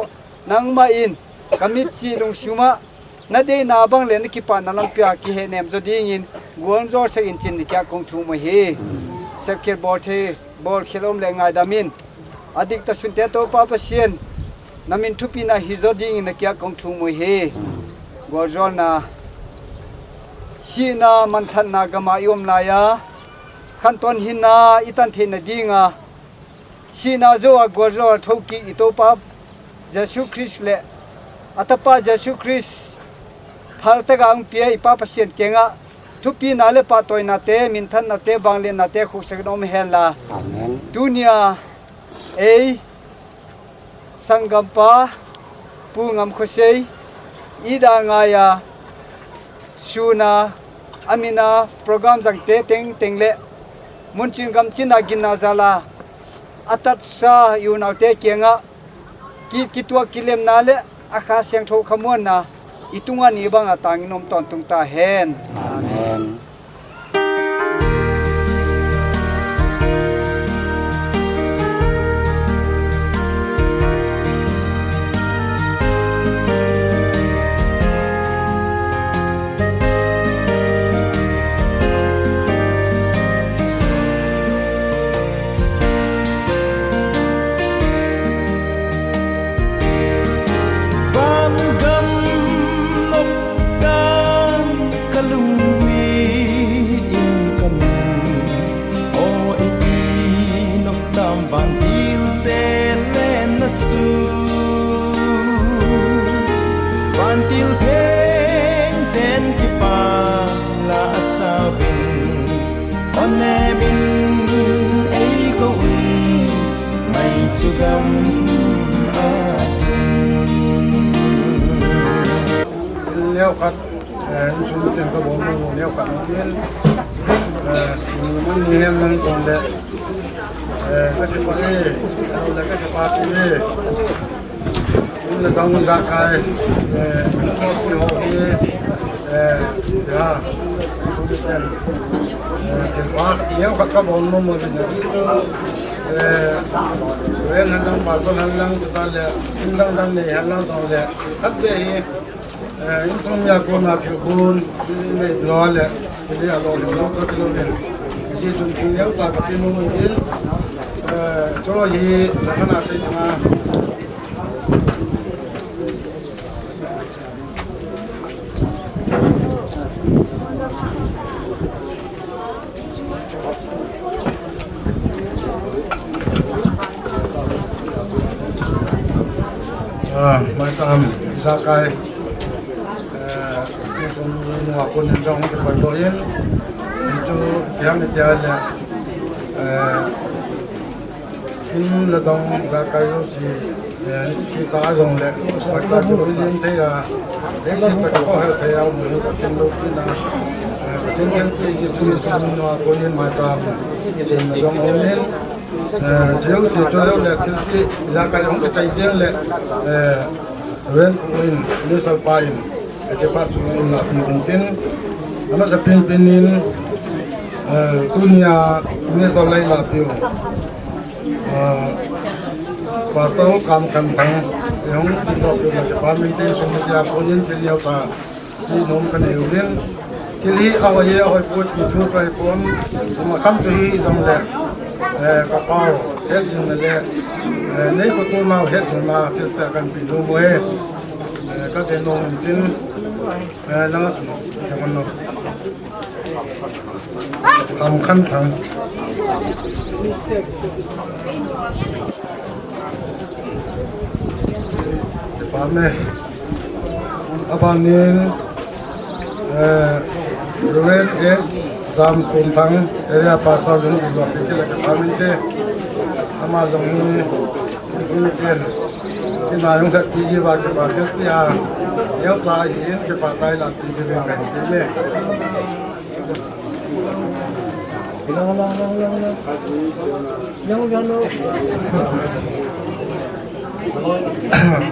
nang ma in kamit chi lung suma na de na bang le ki pa na lam pya ki he nem zo ding in guang zo se in chin ni kya kong thu ma he sep ke bol khelom le ngai da min adik ta sun te to pa pa sien namin thupi na hi zo ding in kya kong thu mo he go zo na sina man than na gama yom la ya khan ton hin na itan the na dinga sina zo a go zo thoki ito pa jesu christ le atapa jesu christ harta ga ang pia ipa pasien kenga thupi na le pa toina te min than na te bangle na te khu se nom hen la amen dunia ei sangam pa pungam khosei ida ngaya suna amina program jang te teng le munchin gam china ginna zala atat sa yu naw te kenga ki tua kilem na le akha siang tho khamon na itunga ni bang atanginom ton tung ta hen amen Bantil keng ten ki pa la asawin onemin ay ko may tsugam atsin leo kat sun ten ko bon mo leo kat ngin man ni hem nang kon de ka ti pa e la ka ti pa ti e le dang ga kai ko ki ho ki ya sun ten ten pa leo kat ka bon mo mo ni to ren nang pa to nang ta le dang le han nang to le kat be hi in song ya ko na thi kun ne lo le le ya lo ko ti lo le ji sun thi ya ta ka pi mo in cho yi la na sai ta mai tam za kai sung wa kun jong ke pa lo yin chu yang ne tia le in la dong za kai ro si ta jong le wa ta chu yin te ya le si ta ko ha te ya mu ka tin lo tin na tin ken pe ji chu ni wa kun yin mai tam sin na jong yin chiếu chỉ cho lâu là thiếu cái giá cái giống cái trái riêng lệ rent in new south wales cái phát triển là philippines tin nó sẽ philippines dunia new south wales là phiêu và sau cầm thằng giống chỉ có phiêu là phát minh tin số media có những cái điều ta đi nôm cái này riêng chỉ lý ao ấy ao phút chỉ thu phải phun mà không chú ý trong đấy cái bao hết rồi này nếu có tôi mau hết rồi mà thì phải cần bị nung muối các cái nung chín nó cái con nó làm khăn thằng Pame abanin Ruben es Dam Sumpang area pasal dun ilok kita ke paminte ama dong ni ken kita yung dak biji ba ke ba ke tia yo ta yin ke pa tai la ti ke kan ti le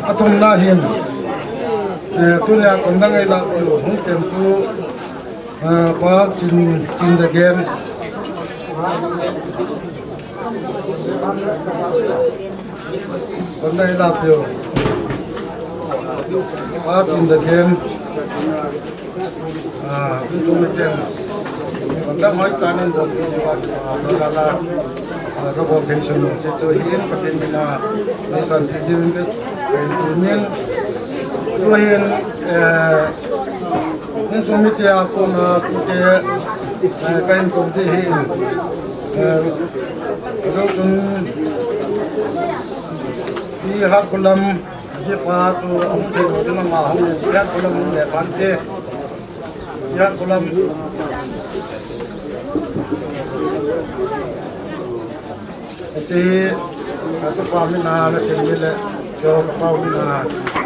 atom na hin tu ya kondang ai la lu hung kem tu pa tin the game kondang ai la tu pa tin the game tu me kem kondang mai kanan bo ki wa la laก็บอกเป็นสนุกจะตัวเห็นประเด็นนะในส่วนที่ยืนก็เป็นตัวตัวเห็นในสมัยที่อาคนคุยกันคนที่เห็นเราจนที่ฮักคนลำที่ป้าตัวองค์เทวดามาห้องยักษ์คนลำเนี่ยพันเจยักษ์คนลำจีตัวปามินาและจีนี่แหละโยกปามินา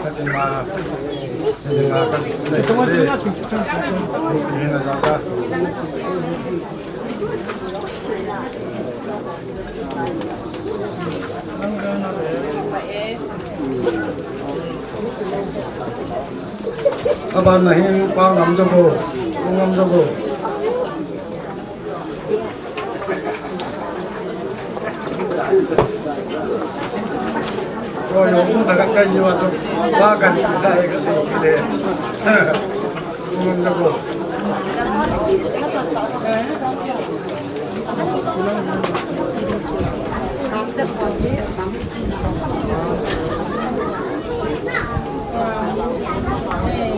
และจีมาจีมากันในที่นี่นะจ๊ะaban nahin pa ngam jogo rồi cũng là các kênh như vậy ba cần đại cái gì để không được rồi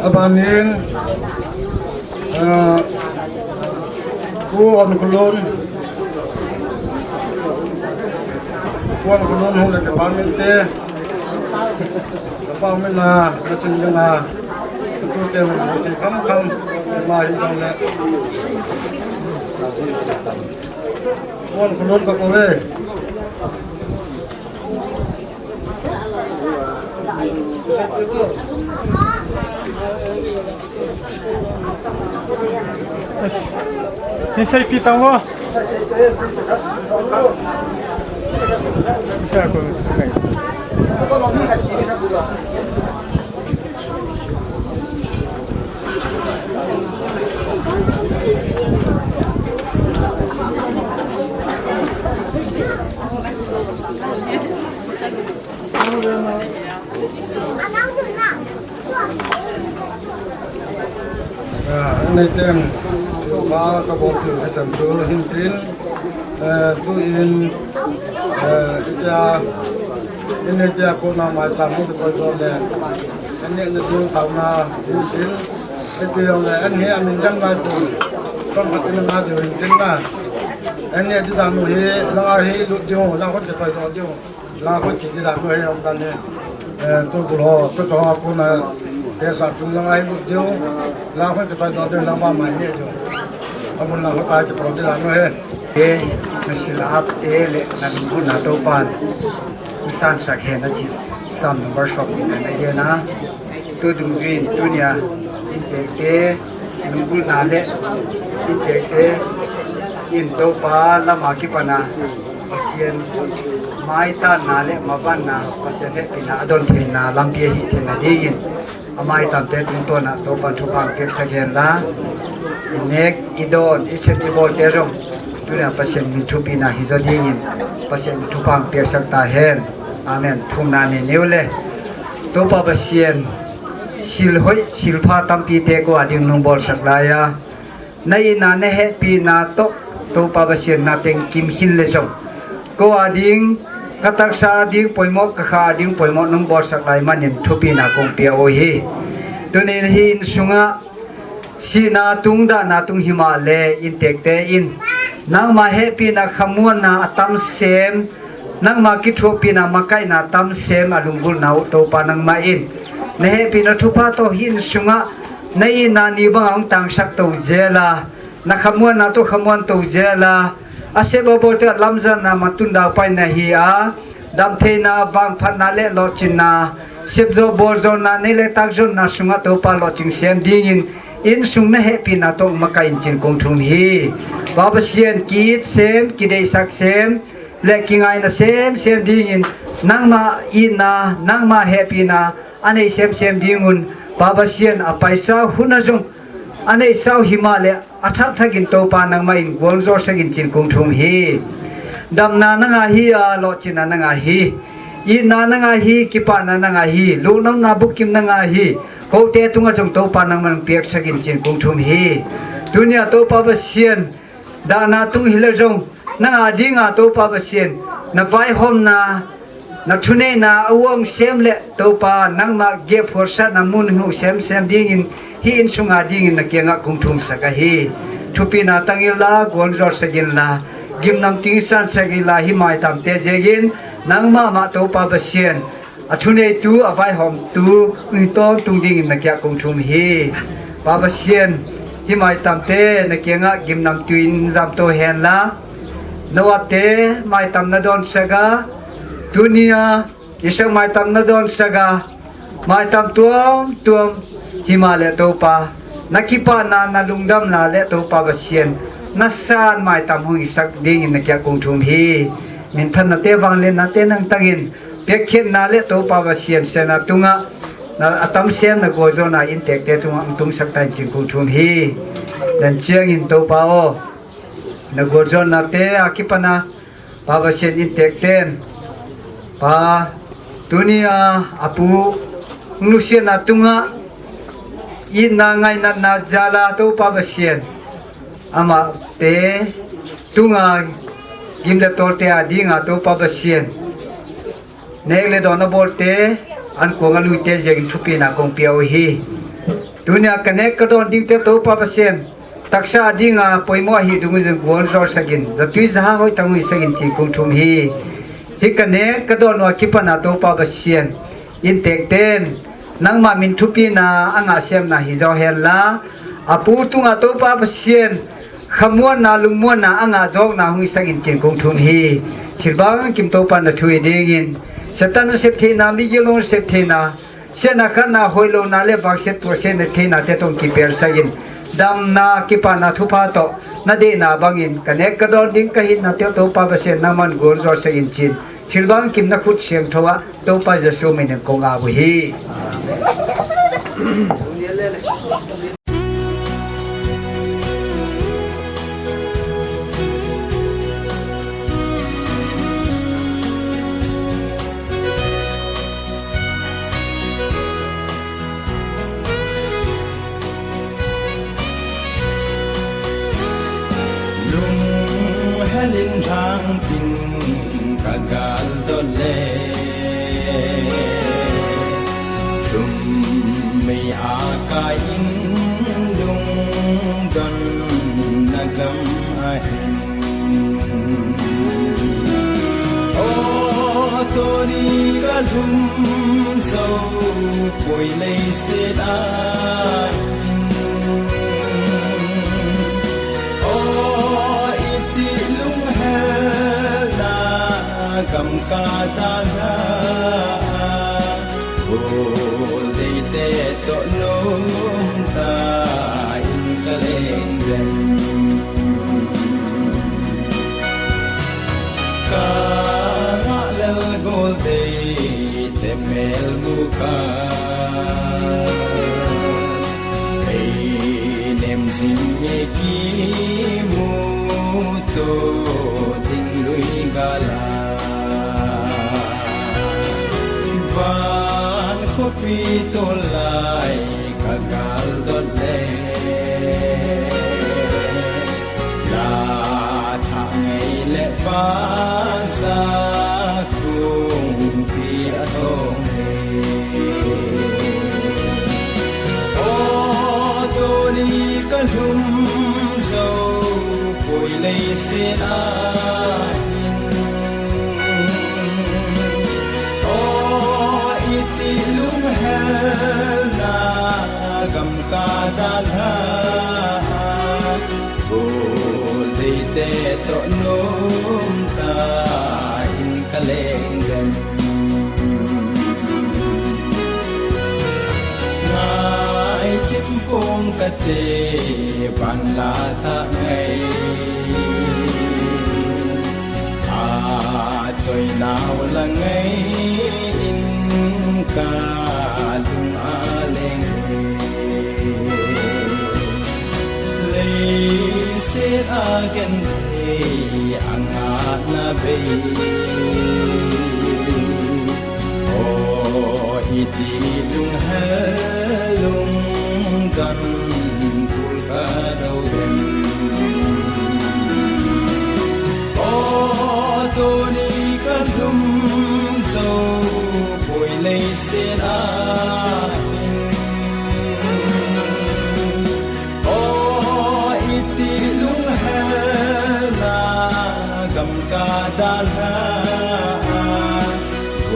abanin ku on kulon hong le pamente pamena katin nga tu te mo ti kam ma hi dong le kuan kulon ka ko we Esse aí pitão, ó. này tem ba các bộ phim hay tầm chú hình tin tu in cha ini cha cô nào mà làm cái coi rồi nè anh nhận được yêu cầu na hình tin cái điều này anh nghe mình chẳng ai cùng con mặt anh na điều hình tin mà anh nhận được làm nuôi là hi lụt tiêu là có thể phải rồi tiêu là có chỉ làm nuôi ông ta nè tôi cũng lo tôi cho cô na để sản xuất là ai lụt tiêu là phải phải rồi là ba mày nhé tiêu ông là có tài cho tôi làm nuôi e nasilap te le nanbu na to pan usan sakhe na chis sam workshop na ge na tu dung vin tunia inte te nanbu na le inte te in to pa la ma ki pana pasien mai ta na le ma ban na pasien he pina adon the na lampie hi the na de yin amai tam te tung to na to pan thu pang ke sakhen la nek idon isetibol te rom tunia pasien min thupi na hizodin pasien thupang pe sakta hen amen thumna ne neule to pa pasien sil hoi silpha tampi te ko ading nung bol saklaya nai na ne he pi na to pa pasien na teng kim hin le som ko ading katak sa ading poimok kha ading poimok nung bol saklai manin thupi na kong pe o hi tunin hin sunga si na tung himale in tek te in nang ma happy na khamuan na atam sem nang ma ki thopi na makai na tam sem alungul na to pa nang ma in na happy na thupa to hin sunga nei na ni bang ang tang sak to zela na khamuan na to khamuan to zela ase bobo te lamzan na matunda pai na hi a dam the na wang phat na le lo chin na sebzo borzo na ne le tak zon na sunga to pa lo ching sem ding in sung na happy na to makai chin kong thum hi baba sian kit sem kidei sak sem le kingai na sem ding nang ma ina nang ma happy na anei sem dingun baba sian a paisa huna jong anei sau himale athak thakin to pa nang ma in gonzor sagin chin kong thum hi dam na nga hi a lo chin na nga hi i na nga hi kipa na nga hi lu nam na bukim na nga hi ko te tunga jong to pa nang man piak sagin chin kong thum hi dunia to pa ba sian da na tung hila jong na dinga to pa ba sian na vai hom na thune na awang sem le to pa nang ma ge forsa na mun hu sem ding in hi in sunga ding in na kenga kong thum saka hi thupi na tangila gonjor sagin la gim nam ting san sagila hi mai tam te jegin nang ma to pa ba sian athune tu avai hom tu to tung ding in na kya kong thum hi pa ba sian hi mai tam te na kenga gim nam tuin zam to hen la nawate mai tam na don saga dunia isang mai tam na don saga mai tam tuam himale to pa nakipa na nalungdam na le to pa ba sian nasan mai tam hu isak ding in na kya kong thum hi min than na te wang le na te nang tangin pekhet na le to pa ba sian sena tunga na atam sem na gozo na in tek te tung sak tan chin kong thum hi dan chiang in to pa o na gozo na te akipana pa ba sian in tek ten pa dunia apu nusia na tunga ina ngai na jala to pa ba sian ama te tunga gimda torte adinga to pa ba sian negle dona bolte an ko ngalu te jeng thupi na kong piao hi dunia connect ka don ding te to pa ba sian taksa adinga poimo hi dungu jeng gon zor sagin zatui za hoi tangi sagin chi kong thum hi hi connect ka don wa kipana to pa ba sian in tek ten nang ma min thupi na anga sem na hi zo hen la apu tunga to pa ba sian khamuan na lungmuan na anga jok na hui sagin chin kong thum hi sirbang kim to pa na thui dingin satan sep the na mi gelong sep the na sena khana hoilo na le bak set to sen the na te tong ki per sagin dam na ki pa na thupa to na de na bangin connect ka don ding ka hin na te to pa ba sen na man gon zo sagin chin sirbang kim na khut sem thowa to pa ja so men ko nga bu hi Halin thang tin kagal dole dum me akain dung don nagam ahin o tori galhum so koi lei se da kam ka ta na bol de te to lum ta in kaleng ren ka lal gol de te mel buka ei nem sim me ki mu to ding lui gala ban kopi tolai kagal dole la thangai le pa sa kung pi atong he o tori kalhum so koi bồi lấy xin in o iti lung hel na gam ka dal ha bồi te to num ta in kaleng dem chim phong cát tê ban la tha ngày trời nào là ngày in ca lung lên lấy sẽ again ang na bay o iti lung halung kan pul ka daw din o to ni ka lum so boy lay sin in o iti lung hala gam ka dal ha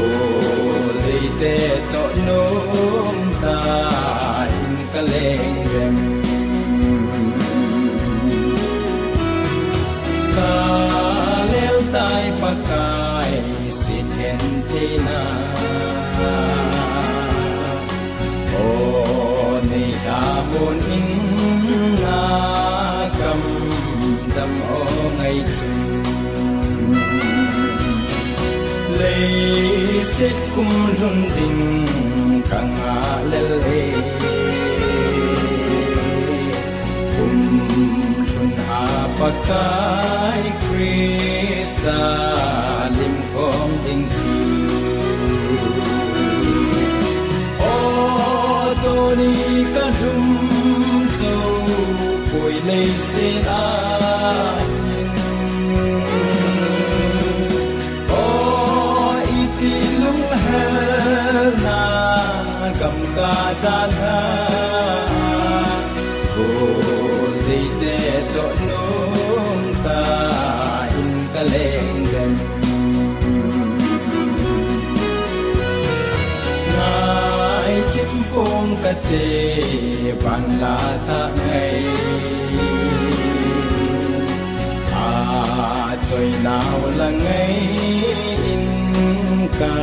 o lay te to num ta kaleng rem ka lel tai pakai sin hen thina o nei ka mun in na kam dam o ngai chu lei set kum lun ding kanga lel he pakai Krista lim khom ding su o to ni ka dum so koi nei se a o iti lung hel na gam ka dal ha o dei te to no kaleng dem ngai chim phong cát tê ban la tha ngày trời nào là ngày in ca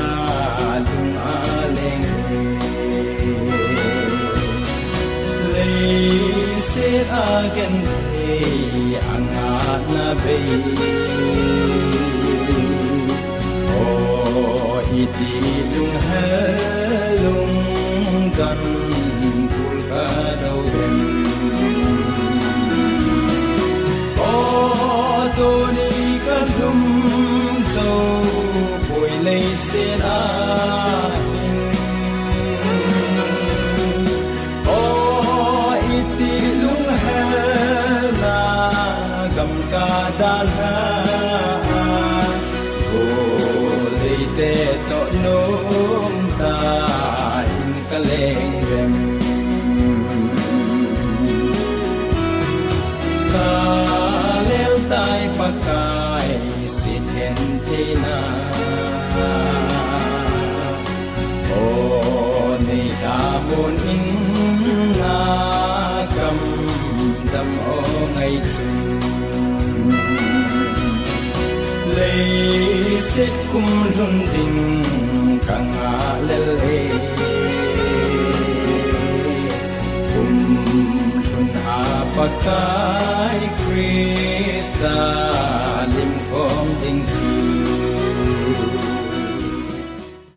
lung lên lấy sẽ again ang na bay o iti lung halung kan pul ka daw din o to ni ka lum so boy lay sin in o iti lung hala gam ka dal ha te to num ta in kaleng rem ka lel tai pakai sin hen thina o nei ka mun in na kam dam o ngai chu lấy set kum lun ding kanga lel he kum lun ha pakai Krista lim khom ding su